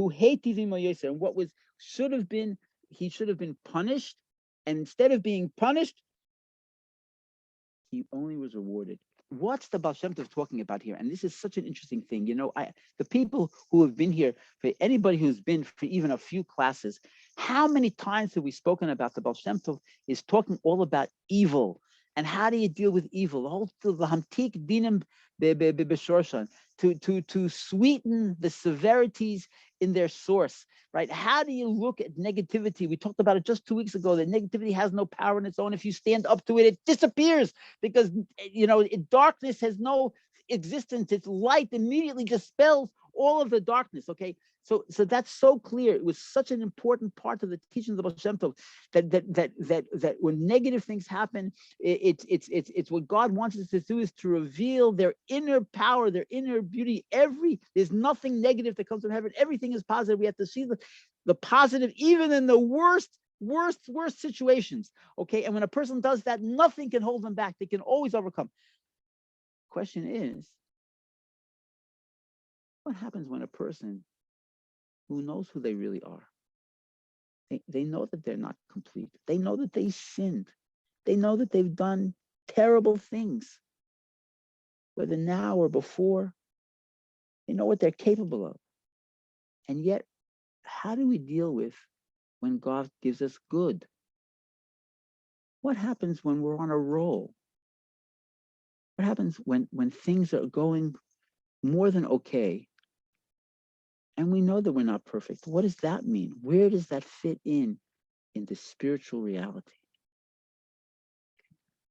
hated him, and what should have been he should have been punished, and instead of being punished, he only was rewarded. What's the Ba'al Shem Tov talking about here? And this is such an interesting thing. The people who have been here, for anybody who's been for even a few classes, how many times have we spoken about the Ba'al Shem Tov is talking all about evil, and how do you deal with evil? The hamtik dinim b'shorshan, to sweeten the severities in their source, right? How do you look at negativity? We talked about it just 2 weeks ago, that negativity has no power on its own. If you stand up to it, it disappears, because darkness has no existence. Its light immediately dispels all of the darkness. Okay, so that's so clear. It was such an important part of the teachings of Ba'al Shem Tov, that when negative things happen, it's what God wants us to do, is to reveal their inner power, their inner beauty. There's nothing negative that comes from heaven. Everything is positive. We have to see the positive even in the worst situations. Okay, and when a person does that, nothing can hold them back. They can always overcome. Question is, what happens when a person who knows who they really are, they know that they're not complete, they know that they sinned, they know that they've done terrible things, whether now or before, they know what they're capable of, and yet how do we deal with when God gives us good? What happens when we're on a roll? What happens when things are going more than okay, and we know that we're not perfect? What does that mean? Where does that fit in the spiritual reality?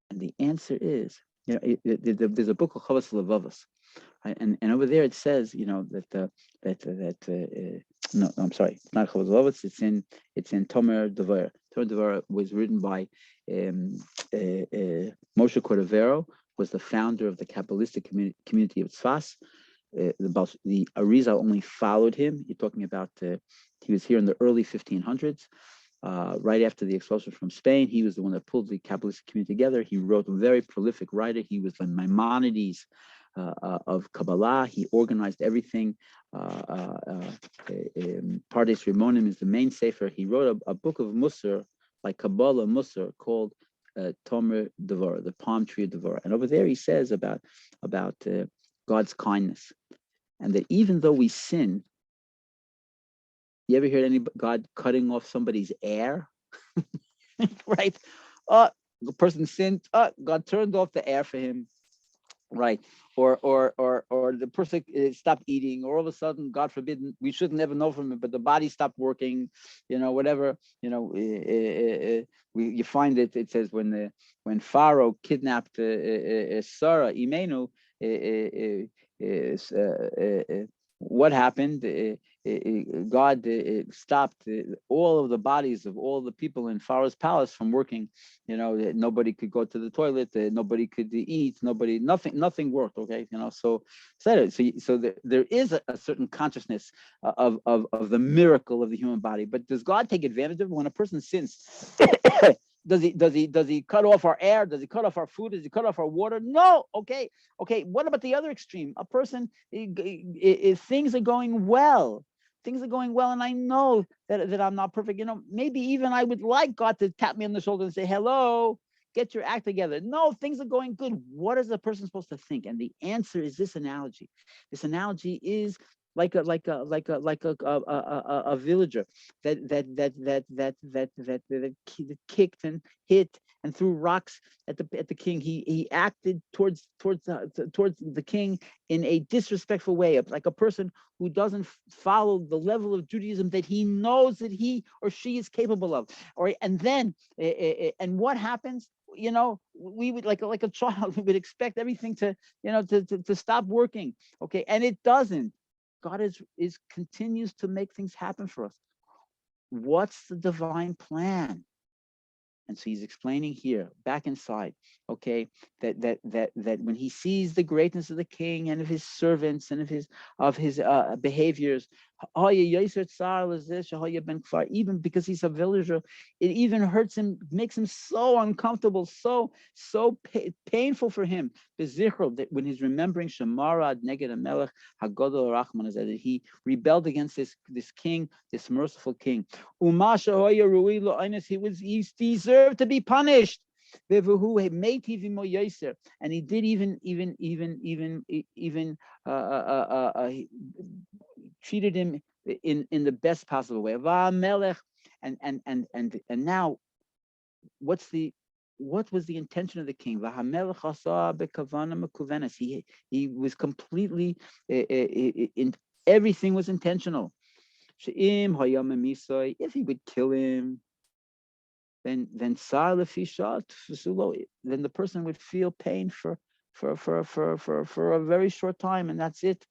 And the answer is, there's a book called Chavos Levavos, right? And over there it says, no, I'm sorry, it's not Chavos Levavos. It's in Tomer Devorah. Tomer Devorah was written by Moshe Cordovero, was the founder of the Kabbalistic community of Tzfas. The Arizal only followed him. You're talking about, he was here in the early 1500s, right after the expulsion from Spain. He was the one that pulled the Kabbalistic community together. He wrote a very prolific writer. He was the Maimonides of Kabbalah. He organized everything. Pardes Rimonim is the main sefer. He wrote a book of Musar, like Kabbalah Musar, called Tomer Devorah, the palm tree of Devorah. And over there he says about God's kindness, and that even though we sin, you ever heard God cutting off somebody's air? Right? The person sinned. God turned off the air for him, right? Or the person stopped eating, or all of a sudden, God forbid, we should never know from it, but the body stopped working, whatever. You find it says when Pharaoh kidnapped Sarah, Imenu, what happened? God stopped all of the bodies of all the people in Pharaoh's palace from working. Nobody could go to the toilet, nobody could eat, nothing worked. Okay, so there is a certain consciousness of the miracle of the human body. But does God take advantage of it when a person sins? Does he cut off our air? Does he cut off our food? Does he cut off our water? No. Okay. What about the other extreme? A person, things are going well. Things are going well, and I know that I'm not perfect. Maybe even I would like God to tap me on the shoulder and say, "Hello, get your act together." No, things are going good. What is a person supposed to think? And the answer is this analogy. This analogy is like a villager that kicked and hit and threw rocks at the king. He acted towards the king in a disrespectful way, like a person who doesn't follow the level of Judaism that he knows that he or she is capable of. And then what happens? We would like a child, we would expect everything to stop working. Okay, and it doesn't. God continues to make things happen for us. What's the divine plan? And so he's explaining here, back inside, okay, that when he sees the greatness of the king and of his servants and of his behaviors, Even because he's a villager, it even hurts him, makes him so uncomfortable, so painful for him. That when he's remembering Shemarad Neged Melech Hagodol Rachman, is that he rebelled against this king, this merciful king. He deserved to be punished. And he did even treated him in the best possible way. And now, what was the intention of the king? He was completely everything was intentional. If he would kill him, then the person would feel pain for a very short time, and that's it.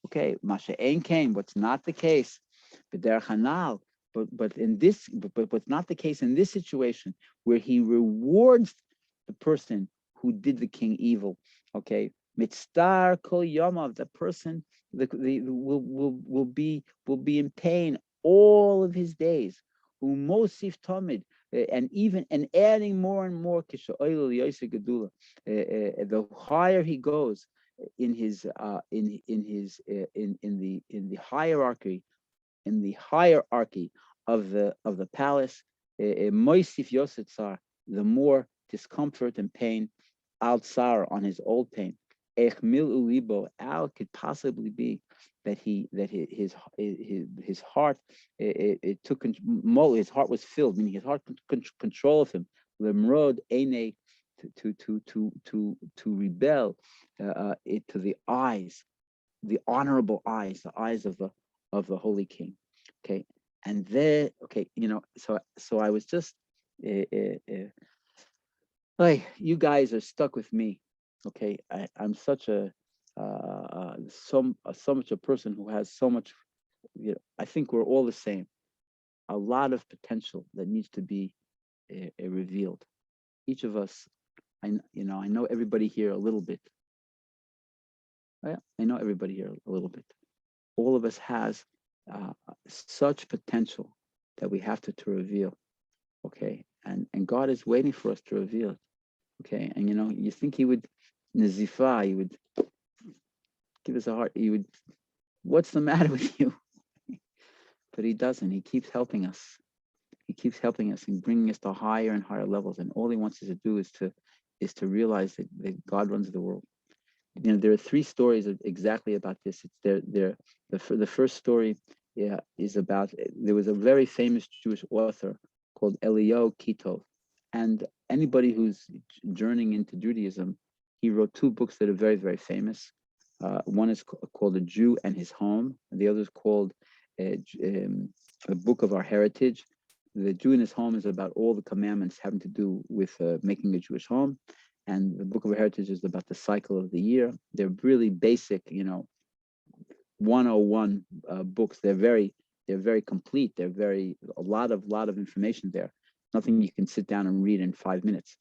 Okay, Masha Ein came. What's not the case? But what's not the case in this situation, where he rewards the person who did the king evil. Okay, mitzvah kol yamav, the person will be in pain all of his days. Umosif tamid, and adding more and more. The higher he goes in the hierarchy, of the palace, moisif yosetzar, the more discomfort and pain, al tsar, on his old pain. Ech mil ulibo, how could possibly be that his heart, it took his heart was filled, meaning his heart took control of him. Lemrod ene, to rebel to the eyes, the honorable eyes, the eyes of the holy king. Okay, and there, okay, so I was just like, you guys are stuck with me. Okay, I'm such a so much a person who has so much, I think we're all the same. A lot of potential that needs to be revealed. Each of us, I know everybody here a little bit. Right? I know everybody here a little bit. All of us has such potential that we have to reveal. Okay, and God is waiting for us to reveal it. Okay, and you think he would nazifa, he would give us a heart, he would, what's the matter with you? But he doesn't. He keeps helping us. He keeps helping us and bringing us to higher and higher levels. And all he wants us to do is to realize that God runs the world. There are three stories exactly about this. The first story is about, there was a very famous Jewish author called Eliyahu Kitov, and anybody who's journeying into Judaism, he wrote two books that are very, very famous. One is called A Jew and His Home, and the other is called The Book of Our Heritage. The Jew and His Home is about all the commandments having to do with making a Jewish home. And the Book of Our Heritage is about the cycle of the year. They're really basic, 101 books. They're very complete. They're a lot of information there. Nothing you can sit down and read in 5 minutes.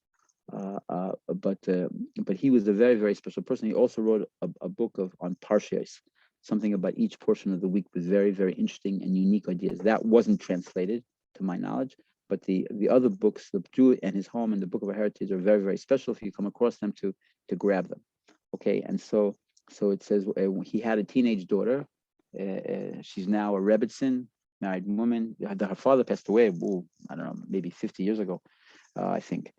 But he was a very, very special person. He also wrote a book on Parshios, something about each portion of the week with very, very interesting and unique ideas. That wasn't translated to my knowledge, but the other books, The Jew and His Home and the Book of Our Heritage, are very, very special if you come across them to grab them. Okay, and so it says he had a teenage daughter. She's now a Rebbitzin, married woman. Her father passed away, I don't know, maybe 50 years ago, I think.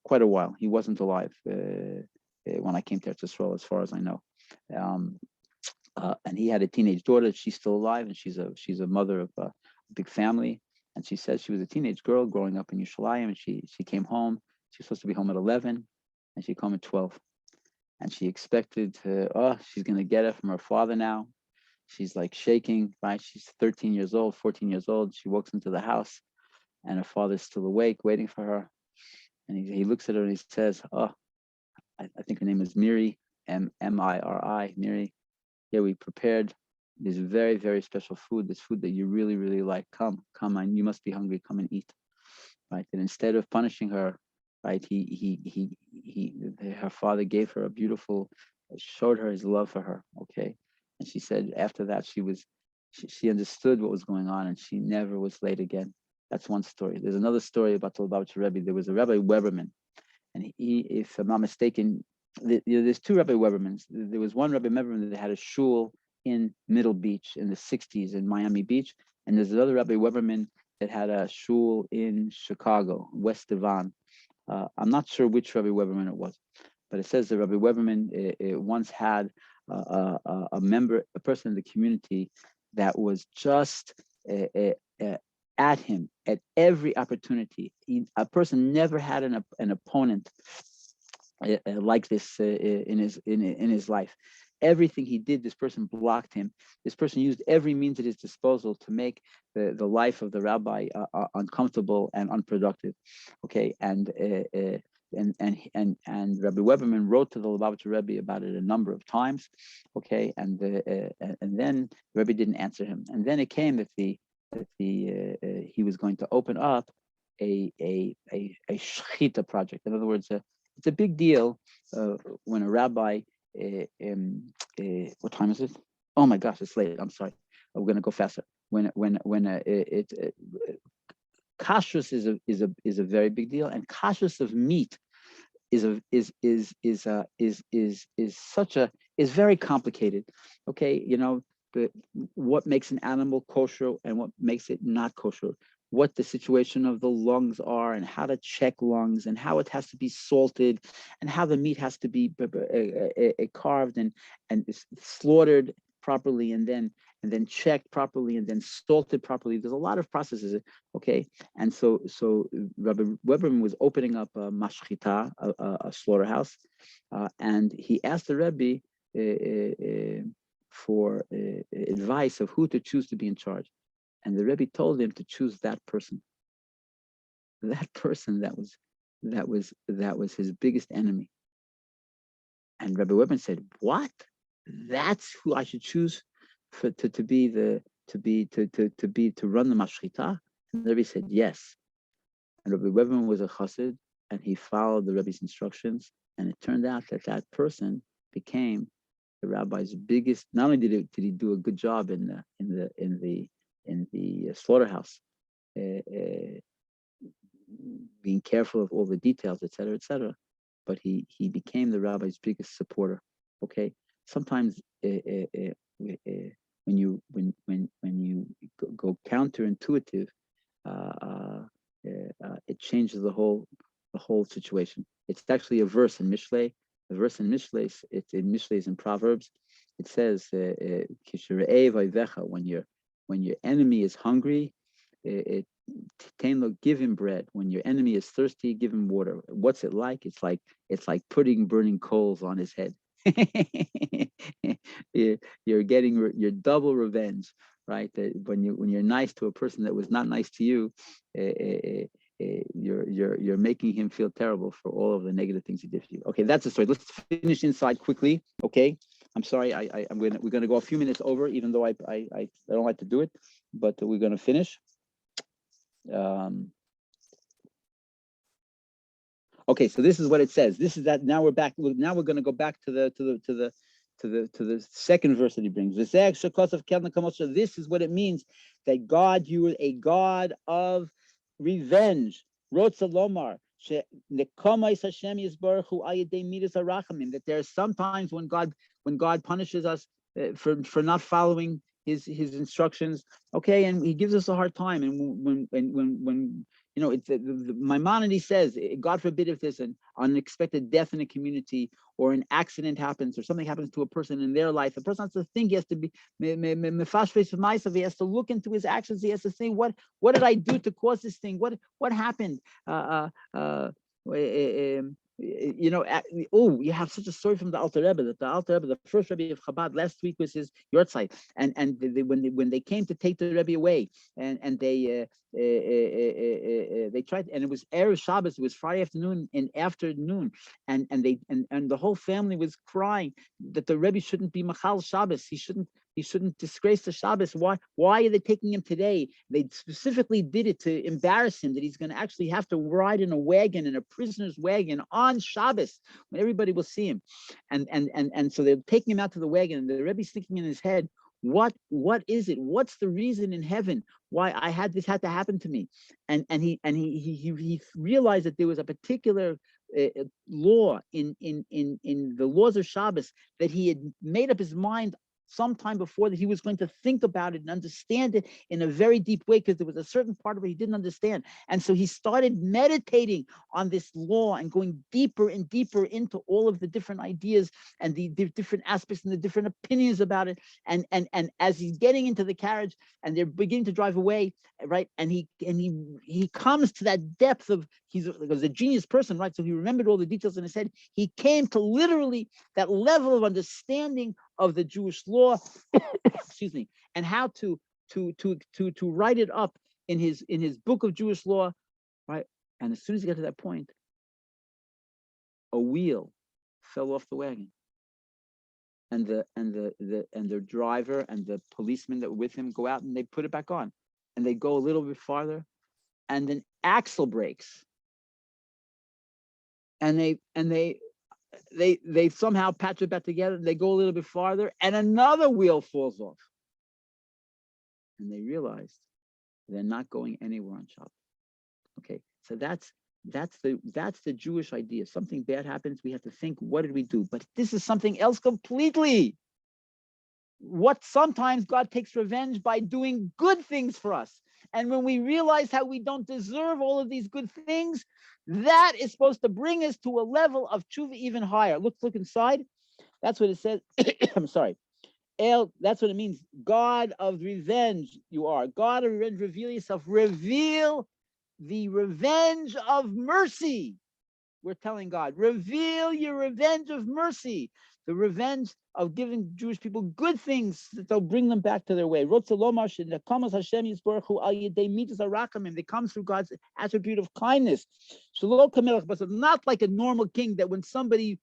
Quite a while. He wasn't alive when I came to Eretz Yisrael, as far as I know. And he had a teenage daughter. She's still alive, and she's a mother of a big family. And she says she was a teenage girl growing up in Yerushalayim, and she came home. She was supposed to be home at 11, and she came at 12. And she expected she's going to get it from her father now. She's like shaking, right? She's 13 years old, 14 years old. She walks into the house, and her father's still awake, waiting for her. And he looks at her and he says, I think her name is Miri, M-I-R-I, Miri. Yeah, we prepared this very, very special food, this food that you really, really like. Come, and you must be hungry, come and eat. Right? And instead of punishing her, right, her father gave her a beautiful, showed her his love for her. Okay. And she said after that she was she understood what was going on, and she never was late again. That's one story. There's another story about the Lubavitcher Rebbe. There was a Rabbi Weberman, and he, if I'm not mistaken, there's two Rabbi Webermans. There was one Rabbi Weberman that had a shul in Middle Beach in the 60s in Miami Beach, and there's another Rabbi Weberman that had a shul in Chicago, West Devon. I'm not sure which Rabbi Weberman it was, but it says that Rabbi Weberman once had a member, a person in the community that was just at him at every opportunity. A person never had an opponent like this in his life. Everything he did, this person blocked him. This person used every means at his disposal to make the life of the rabbi uncomfortable and unproductive. Okay, and Rabbi Weberman wrote to the Lubavitcher Rebbe about it a number of times. Okay, and then the Rebbe didn't answer him. And then it came that he was going to open up a shechita project. In other words, it's a big deal when a rabbi. What time is it? Oh my gosh, it's late. I'm sorry. We're going to go faster. When kashrus is a very big deal, and kashrus of meat is very complicated. Okay, what makes an animal kosher and what makes it not kosher, what the situation of the lungs are and how to check lungs and how it has to be salted and how the meat has to be carved and slaughtered properly and then checked properly and then salted properly. There's a lot of processes, okay? And so Rabbi Weberman was opening up a mashchita, a slaughterhouse, and he asked the Rebbe for advice of who to choose to be in charge. And the Rebbe told him to choose that person. That person that was his biggest enemy. And Rabbi Weberman said, "What? That's who I should choose to run the mashchita?" And the Rebbe said, "Yes." And Rabbi Weberman was a Chassid, and he followed the Rebbe's instructions. And it turned out that person became the rabbi's biggest. Not only did he do a good job in the slaughterhouse, being careful of all the details, etc., but he became the rabbi's biggest supporter. Okay, sometimes when you go counterintuitive, it changes the whole situation. It's actually a verse in Mishlei. The verse in Mishlei, is in Proverbs. It says, when your enemy is hungry, give him bread. When your enemy is thirsty, give him water. What's it like? It's like putting burning coals on his head. You're getting your double revenge, right? When you're nice to a person that was not nice to you, you're making him feel terrible for all of the negative things he did to you. Okay, that's the story. Let's finish inside quickly. Okay, I'm sorry. We're gonna go a few minutes over, even though I don't like to do it, but we're gonna finish. Okay, so this is what it says. This is that. Now we're back. Now we're going to go back to the second verse that he brings. This is what it means that God, you are a God of revenge. That there are some times when God punishes us for not following his instructions. Okay, and he gives us a hard time. And when it's the Maimonides says, God forbid if there's an unexpected death in a community or an accident happens or something happens to a person in their life, the person has to think. He has to be he has to look into his actions. He has to say, what did I do to cause this thing? What happened? You have such a story from the Alter Rebbe, that the Alter Rebbe, the first Rebbe of Chabad, last week was his yortzeit, and when they came to take the Rebbe away, and they tried, and it was Erev Shabbos, it was Friday afternoon and and the whole family was crying that the Rebbe shouldn't be Machal Shabbos. He shouldn't disgrace the Shabbos. Why are they taking him today? They specifically did it to embarrass him, that he's going to actually have to ride in a wagon, in a prisoner's wagon on Shabbos, when everybody will see him. And so they're taking him out to the wagon, and the Rebbe's thinking in his head, What is it? What's the reason in heaven why this had to happen to me? And he realized that there was a particular law in the laws of Shabbos that he had made up his mind sometime before that he was going to think about it and understand it in a very deep way, because there was a certain part of it he didn't understand. And so he started meditating on this law and going deeper and deeper into all of the different ideas and the different aspects and the different opinions about it. And as he's getting into the carriage and they're beginning to drive away, right? And he comes to that depth of, he was a genius person, right? So he remembered all the details in his head. He came to literally that level of understanding of the Jewish law, excuse me, and how to write it up in his book of Jewish law, right? And as soon as he got to that point, a wheel fell off the wagon, and the driver and the policeman that were with him go out and they put it back on, and they go a little bit farther, and then axle breaks, and they somehow patch it back together. They go a little bit farther, and another wheel falls off, and they realize they're not going anywhere on Shabbat. Okay, so that's the Jewish idea. Something bad happens, we have to think, what did we do? But this is something else completely. What sometimes God takes revenge by doing good things for us. And when we realize how we don't deserve all of these good things, that is supposed to bring us to a level of tshuva even higher. Look inside. That's what it says. I'm sorry. El, that's what it means. God of revenge, you are. God of revenge, reveal yourself. Reveal the revenge of mercy. We're telling God, reveal your revenge of mercy. The revenge of giving Jewish people good things that they'll bring them back to their way. They come through God's attribute of kindness. But not like a normal king that when somebody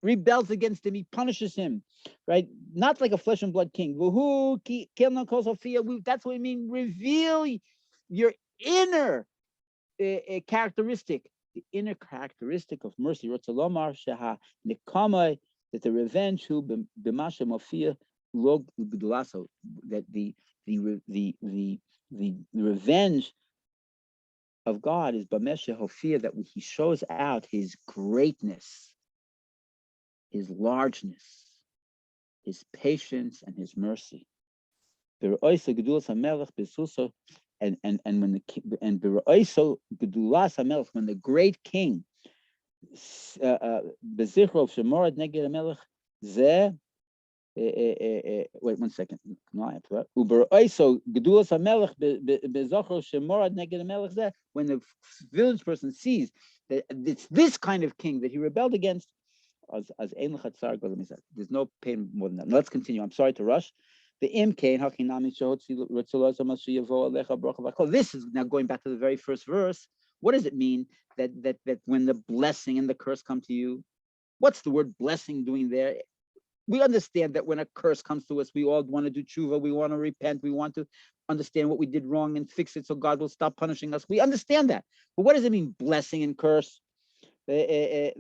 rebels against him, he punishes him, right? Not like a flesh and blood king. That's what I mean. Reveal your inner characteristic, the inner characteristic of mercy. That the revenge who b'masha mafia log gdulaso, that the revenge of God is b'mesha hofia, that he shows out his greatness, his largeness, his patience, and his mercy. And when the great king wait 1 second. When the village person sees that it's this kind of king that he rebelled against, there's no pain more than that. Let's continue. I'm sorry to rush. This is now going back to the very first verse. What does it mean that when the blessing and the curse come to you? What's the word blessing doing there? We understand that when a curse comes to us, we all want to do tshuva, we want to repent, we want to understand what we did wrong and fix it so God will stop punishing us. We understand that. But what does it mean, blessing and curse? And you'll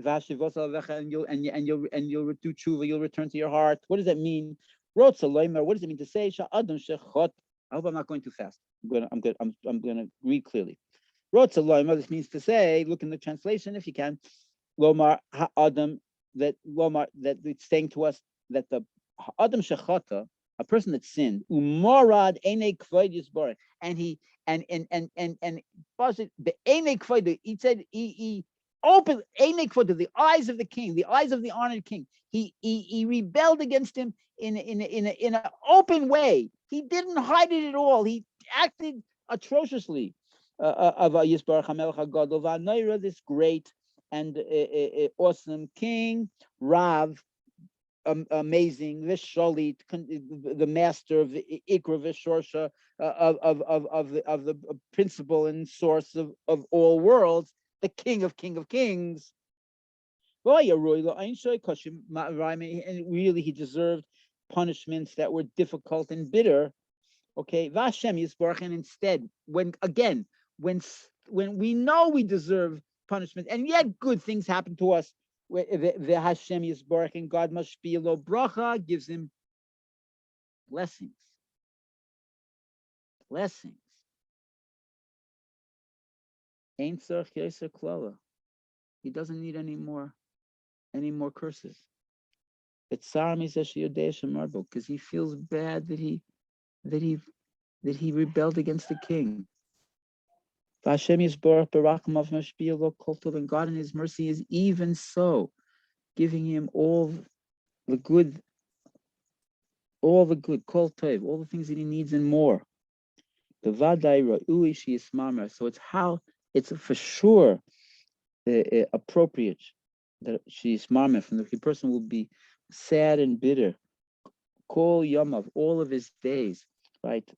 do tshuva, you'll return to your heart. What does that mean? What does it mean to say? I hope I'm not going too fast. I'm gonna read clearly. This means to say, look in the translation if you can. Lomar ha'adam, that it's saying to us that the adam shechata, a person that sinned, umarad ene kvoid yisboreh, and he he said he opened ene kvoid, the eyes of the king, the eyes of the honored king. He rebelled against him in an open way. He didn't hide it at all. He acted atrociously. This great and awesome king, Rav, amazing, Visholit, the master of the Ikra Vishorsha, of the principle and source of all worlds, the king of kings. And really, he deserved punishments that were difficult and bitter. Okay, Vashem Yisborach, and instead, when we know we deserve punishment, and yet good things happen to us, the Hashem Yisborach, and God must be lo bracha, gives him blessings. Blessings. Ein tzarich yoser klala. He doesn't need any more curses. It's because he feels bad that he rebelled against the king. And God in his mercy is even so giving him all the good, kol tov, all the things that he needs and more. So it's for sure appropriate that she's marmah, from the person will be sad and bitter, kol yamav, all of his days, right,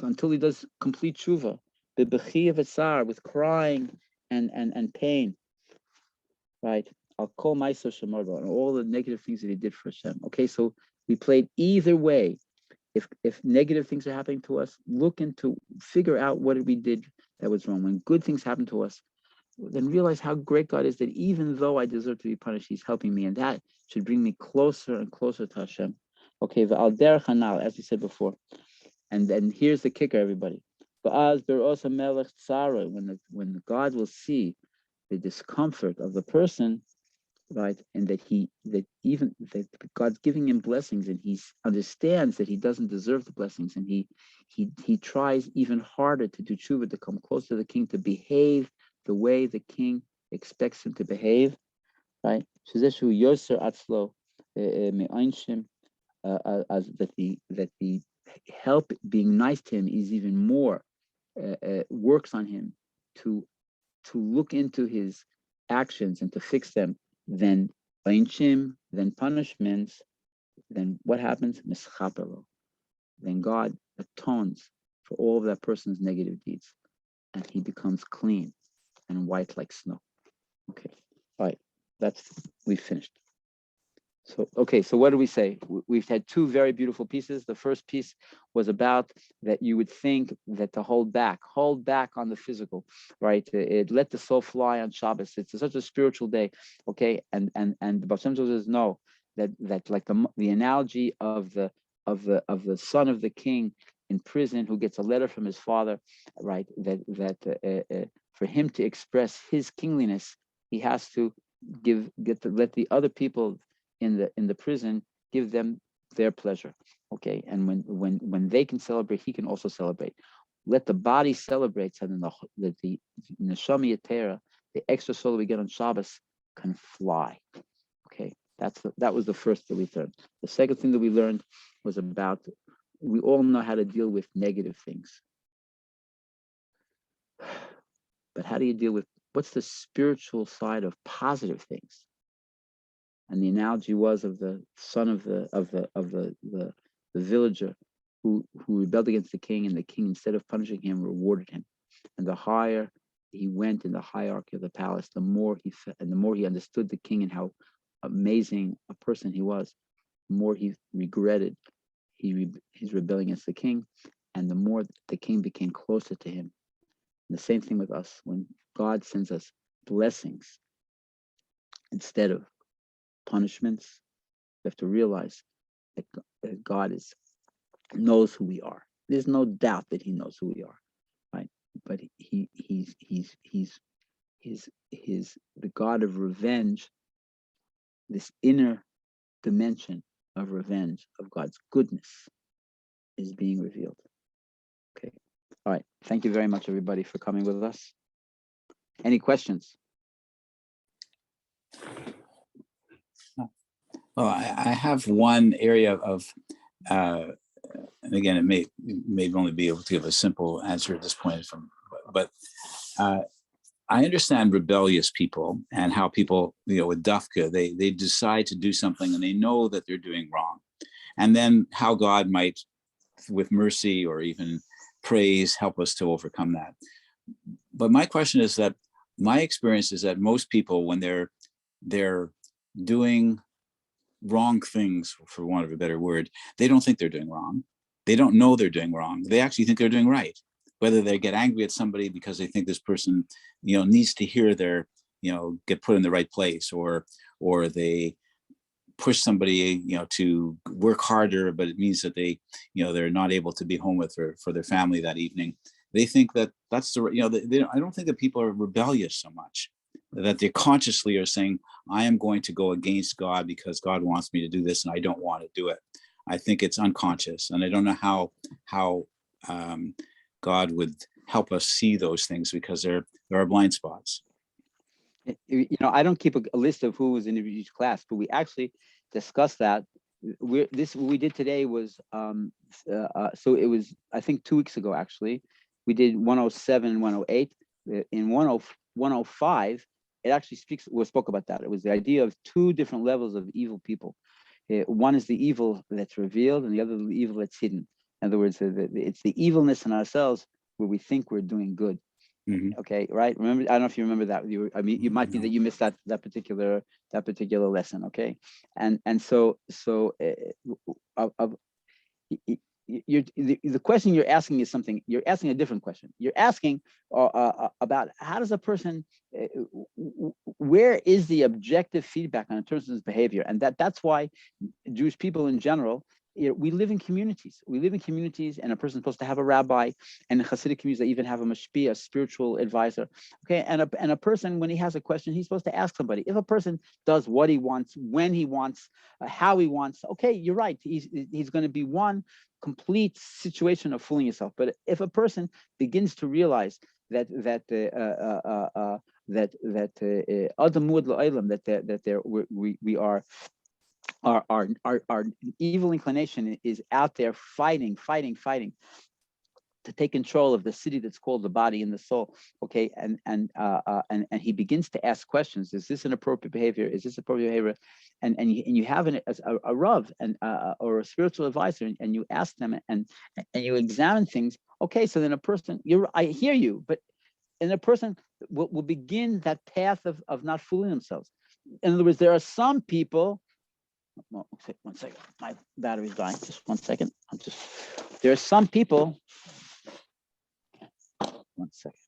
until he does complete tshuva, with crying and pain, right? I'll call myself Shemarba and all the negative things that he did for Hashem. Okay, so we played either way. If negative things are happening to us, figure out what we did that was wrong. When good things happen to us, then realize how great God is, that even though I deserve to be punished, he's helping me, and that should bring me closer and closer to Hashem. Okay, V'al derech hanal, as we said before. And then here's the kicker, everybody. When God will see the discomfort of the person, right, and that God's giving him blessings, and he understands that he doesn't deserve the blessings, and he tries even harder to do tshuva, to come close to the king, to behave the way the king expects him to behave, right? That the help being nice to him is even more works on him to look into his actions and to fix them. Then punishments, then what happens? Then God atones for all of that person's negative deeds, and he becomes clean and white like snow. Okay, all right, we've finished. So, okay, so what do we say? We've had two very beautiful pieces. The first piece was about that you would think that to hold back on the physical, right? Let the soul fly on Shabbos. It's such a spiritual day, okay? And Ba'al Shem Tov says no, that like the analogy of the son of the king in prison who gets a letter from his father, right? That for him to express his kingliness, he has to let the other people in the prison give them their pleasure, okay? And when they can celebrate, he can also celebrate. Let the body celebrate, so then the neshama yetera, the extra soul that we get on Shabbos, can fly. Okay, that was the first that we learned. The second thing that we learned was about, we all know how to deal with negative things, but how do you deal with, what's the spiritual side of positive things? And the analogy was of the son of the villager who rebelled against the king, and the king, instead of punishing him, rewarded him. And the higher he went in the hierarchy of the palace, the more he understood the king and how amazing a person he was, the more he regretted his rebellion against the king, and the more the king became closer to him. And the same thing with us. When God sends us blessings instead of punishments, we have to realize that God knows who we are. There's no doubt that he knows who we are, right? But he's the God of revenge. This inner dimension of revenge, of God's goodness, is being revealed. Okay. All right. Thank you very much, everybody, for coming with us. Any questions? Well, I have one area of, and again, it may only be able to give a simple answer at this point, but I understand rebellious people and how people, with dafka, they decide to do something and they know that they're doing wrong, and then how God might, with mercy or even praise, help us to overcome that. But my question is that my experience is that most people, when they're doing wrong things, for want of a better word, they don't think they're doing wrong. They don't know they're doing wrong. They actually think they're doing right. Whether they get angry at somebody because they think this person, needs to hear their, get put in the right place, or they push somebody, to work harder, but it means that they're not able to be home with for their family that evening. They think that that's I don't think that people are rebellious so much, that they consciously are saying, I am going to go against God because God wants me to do this and I don't want to do it. I think it's unconscious, and I don't know how God would help us see those things, because there are blind spots. I don't keep a list of who was in each class, but we actually discussed that. What we did today was so it was, I think, 2 weeks ago actually. We did 107 and 108. In 105, it actually spoke about that. It was the idea of two different levels of evil people. One is the evil that's revealed, and the other the evil that's hidden. In other words, it's the evilness in ourselves where we think we're doing good. Mm-hmm. Okay, right? Remember, I don't know if you remember that. You might be that you missed that particular lesson. Okay, and so the question you're asking is something. You're asking a different question. You're asking about how does a person, where is the objective feedback on a person's behavior, and that's why Jewish people in general, we live in communities. We live in communities, and a person's supposed to have a rabbi, and in Chassidic communities they even have a mashpia, a spiritual advisor. Okay, and a person, when he has a question, he's supposed to ask somebody. If a person does what he wants, when he wants, how he wants, okay, you're right. He's going to be one complete situation of fooling yourself. But if a person begins to realize that we are. Our evil inclination is out there fighting to take control of the city that's called the body and the soul. Okay, and he begins to ask questions. Is this an appropriate behavior? Is this appropriate behavior? And you have a rav or a spiritual advisor, and you ask them and you examine things. Okay, so then a person, I hear you, but and a person will begin that path of not fooling themselves. In other words, there are some people. Well, one second, my battery's dying. Just 1 second. There are some people. 1 second.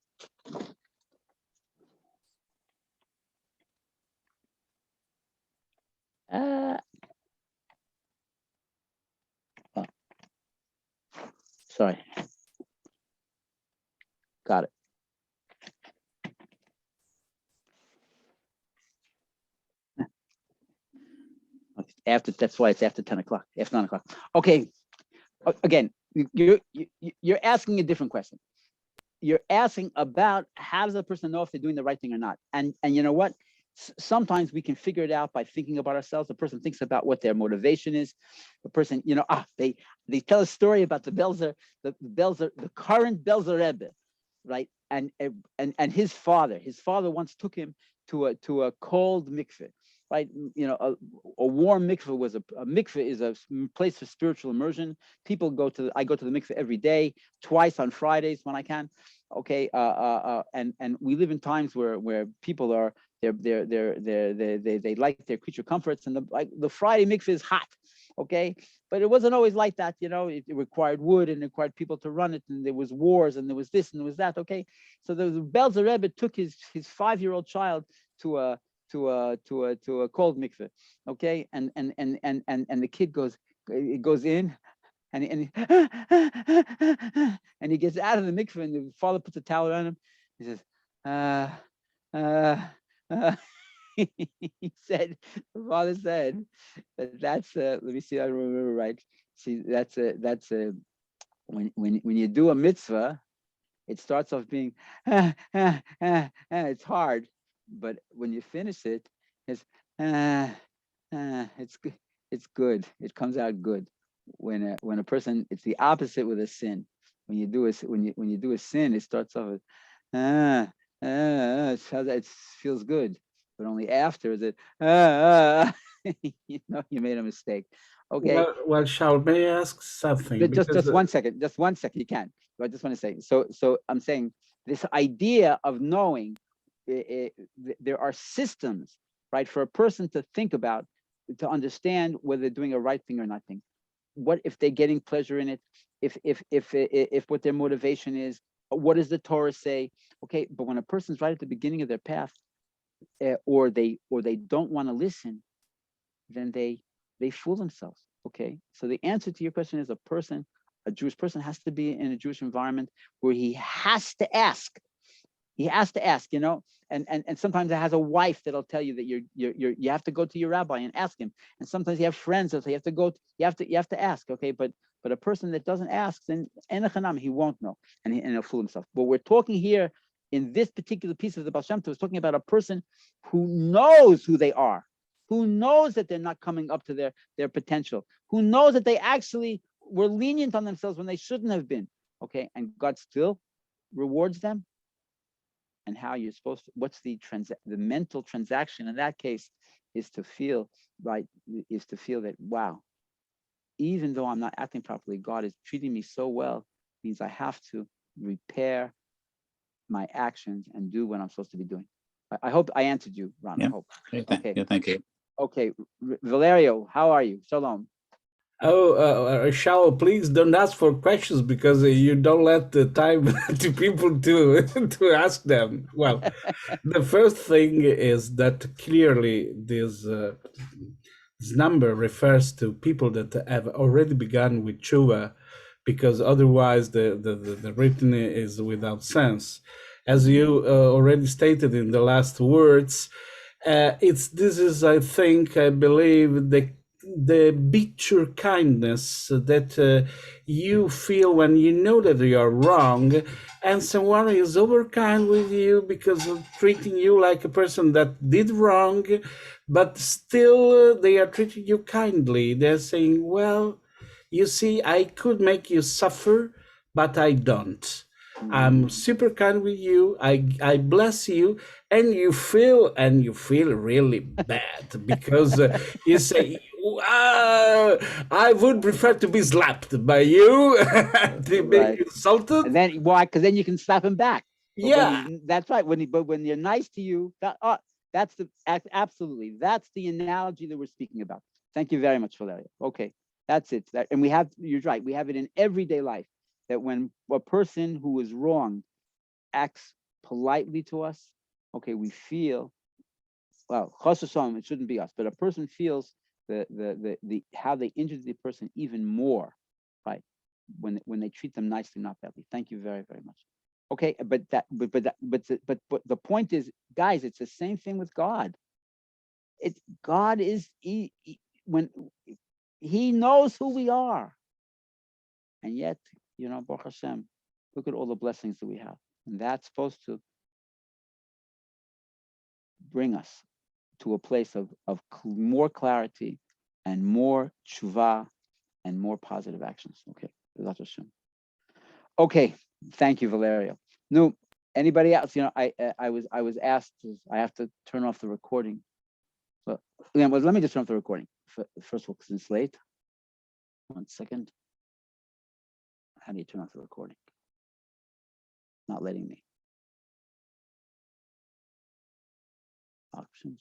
Sorry. Got it. That's why it's after 10 o'clock, after 9 o'clock. Okay. Again, you're asking a different question. You're asking about how does a person know if they're doing the right thing or not? And you know what? Sometimes we can figure it out by thinking about ourselves. The person thinks about what their motivation is. The person, they tell a story about the current Belzer Rebbe, right? And his father once took him to a cold mikveh. Right, a warm mikveh was a mikveh is a place for spiritual immersion. People I go to the mikveh every day, twice on Fridays when I can. Okay, and we live in times where people are they like their creature comforts, and the Friday mikveh is hot. Okay, but it wasn't always like that. It required wood and it required people to run it, and there was wars and there was this and there was that. Okay, so the Belzer Rebbe took his 5-year-old child to a cold mikveh, okay, and the kid goes in, and he gets out of the mikveh, and the father puts a towel around him. He says, the father said that's let me see, I don't remember right. See, that's when you do a mitzvah, it starts off being it's hard. But when you finish it, it's good. It's good. It comes out good. When a person, it's the opposite with a sin. When you do a sin, it starts off with it feels good, but only after is it you made a mistake. Okay. Well, Shaul, may I ask something? Just 1 second. Just 1 second. You can. I just want to say. So I'm saying this idea of knowing. There are systems, right, for a person to think about, to understand whether they're doing a right thing or not thing. What if they're getting pleasure in it? If what their motivation is, what does the Torah say? Okay, but when a person's right at the beginning of their path, or they don't want to listen, then they fool themselves. Okay, so the answer to your question is a Jewish person has to be in a Jewish environment where he has to ask. He has to ask, and sometimes it has a wife that'll tell you that you have to go to your rabbi and ask him. And sometimes you have friends that say you have to ask. Okay, but a person that doesn't ask, then he won't know, and he'll fool himself. But we're talking here in this particular piece of the Ba'al Shem Tov is talking about a person who knows who they are, who knows that they're not coming up to their potential, who knows that they actually were lenient on themselves when they shouldn't have been. Okay, and God still rewards them. And how you're supposed to, what's the mental transaction in that case is to feel that, wow, even though I'm not acting properly, God is treating me so well, means I have to repair my actions and do what I'm supposed to be doing. I hope I answered you, Ron. Yeah. I hope. Okay. Yeah, thank you. Okay, Valerio, how are you? Shalom. Oh, Shaul, please don't ask for questions because you don't let the time to people to ask them. Well, the first thing is that clearly this number refers to people that have already begun with tshuva, because otherwise the written is without sense. As you already stated in the last words, I believe, the bitter kindness that you feel when you know that you are wrong, and someone is over kind with you because of treating you like a person that did wrong, but still they are treating you kindly. They're saying, well, you see, I could make you suffer, but I don't. I'm super kind with you. I bless you, and you feel really bad because you say, I would prefer to be slapped by you to be insulted. And then why? Because then you can slap him back. Yeah, That's right. But when you're nice to you, that's absolutely that's the analogy that we're speaking about. Thank you very much, Valeria. Okay, that's it. And you're right. We have it in everyday life that when a person who is wrong acts politely to us, okay, we feel, well, chas v'shalom, it shouldn't be us, but a person feels the how they injured the person even more, right? When they treat them nicely, not badly. Thank you very, very much. Okay, but the point is, guys, it's the same thing with God. God is when He knows who we are, and yet, Baruch Hashem, look at all the blessings that we have, and that's supposed to bring us to a place of more clarity and more tshuva and more positive actions. Okay, B'ezrat Hashem. Okay, thank you, Valerio. No, anybody else? I was asked. I have to turn off the recording. But let me just turn off the recording first of all, because it's late. 1 second. How do you turn off the recording? Not letting me. Options.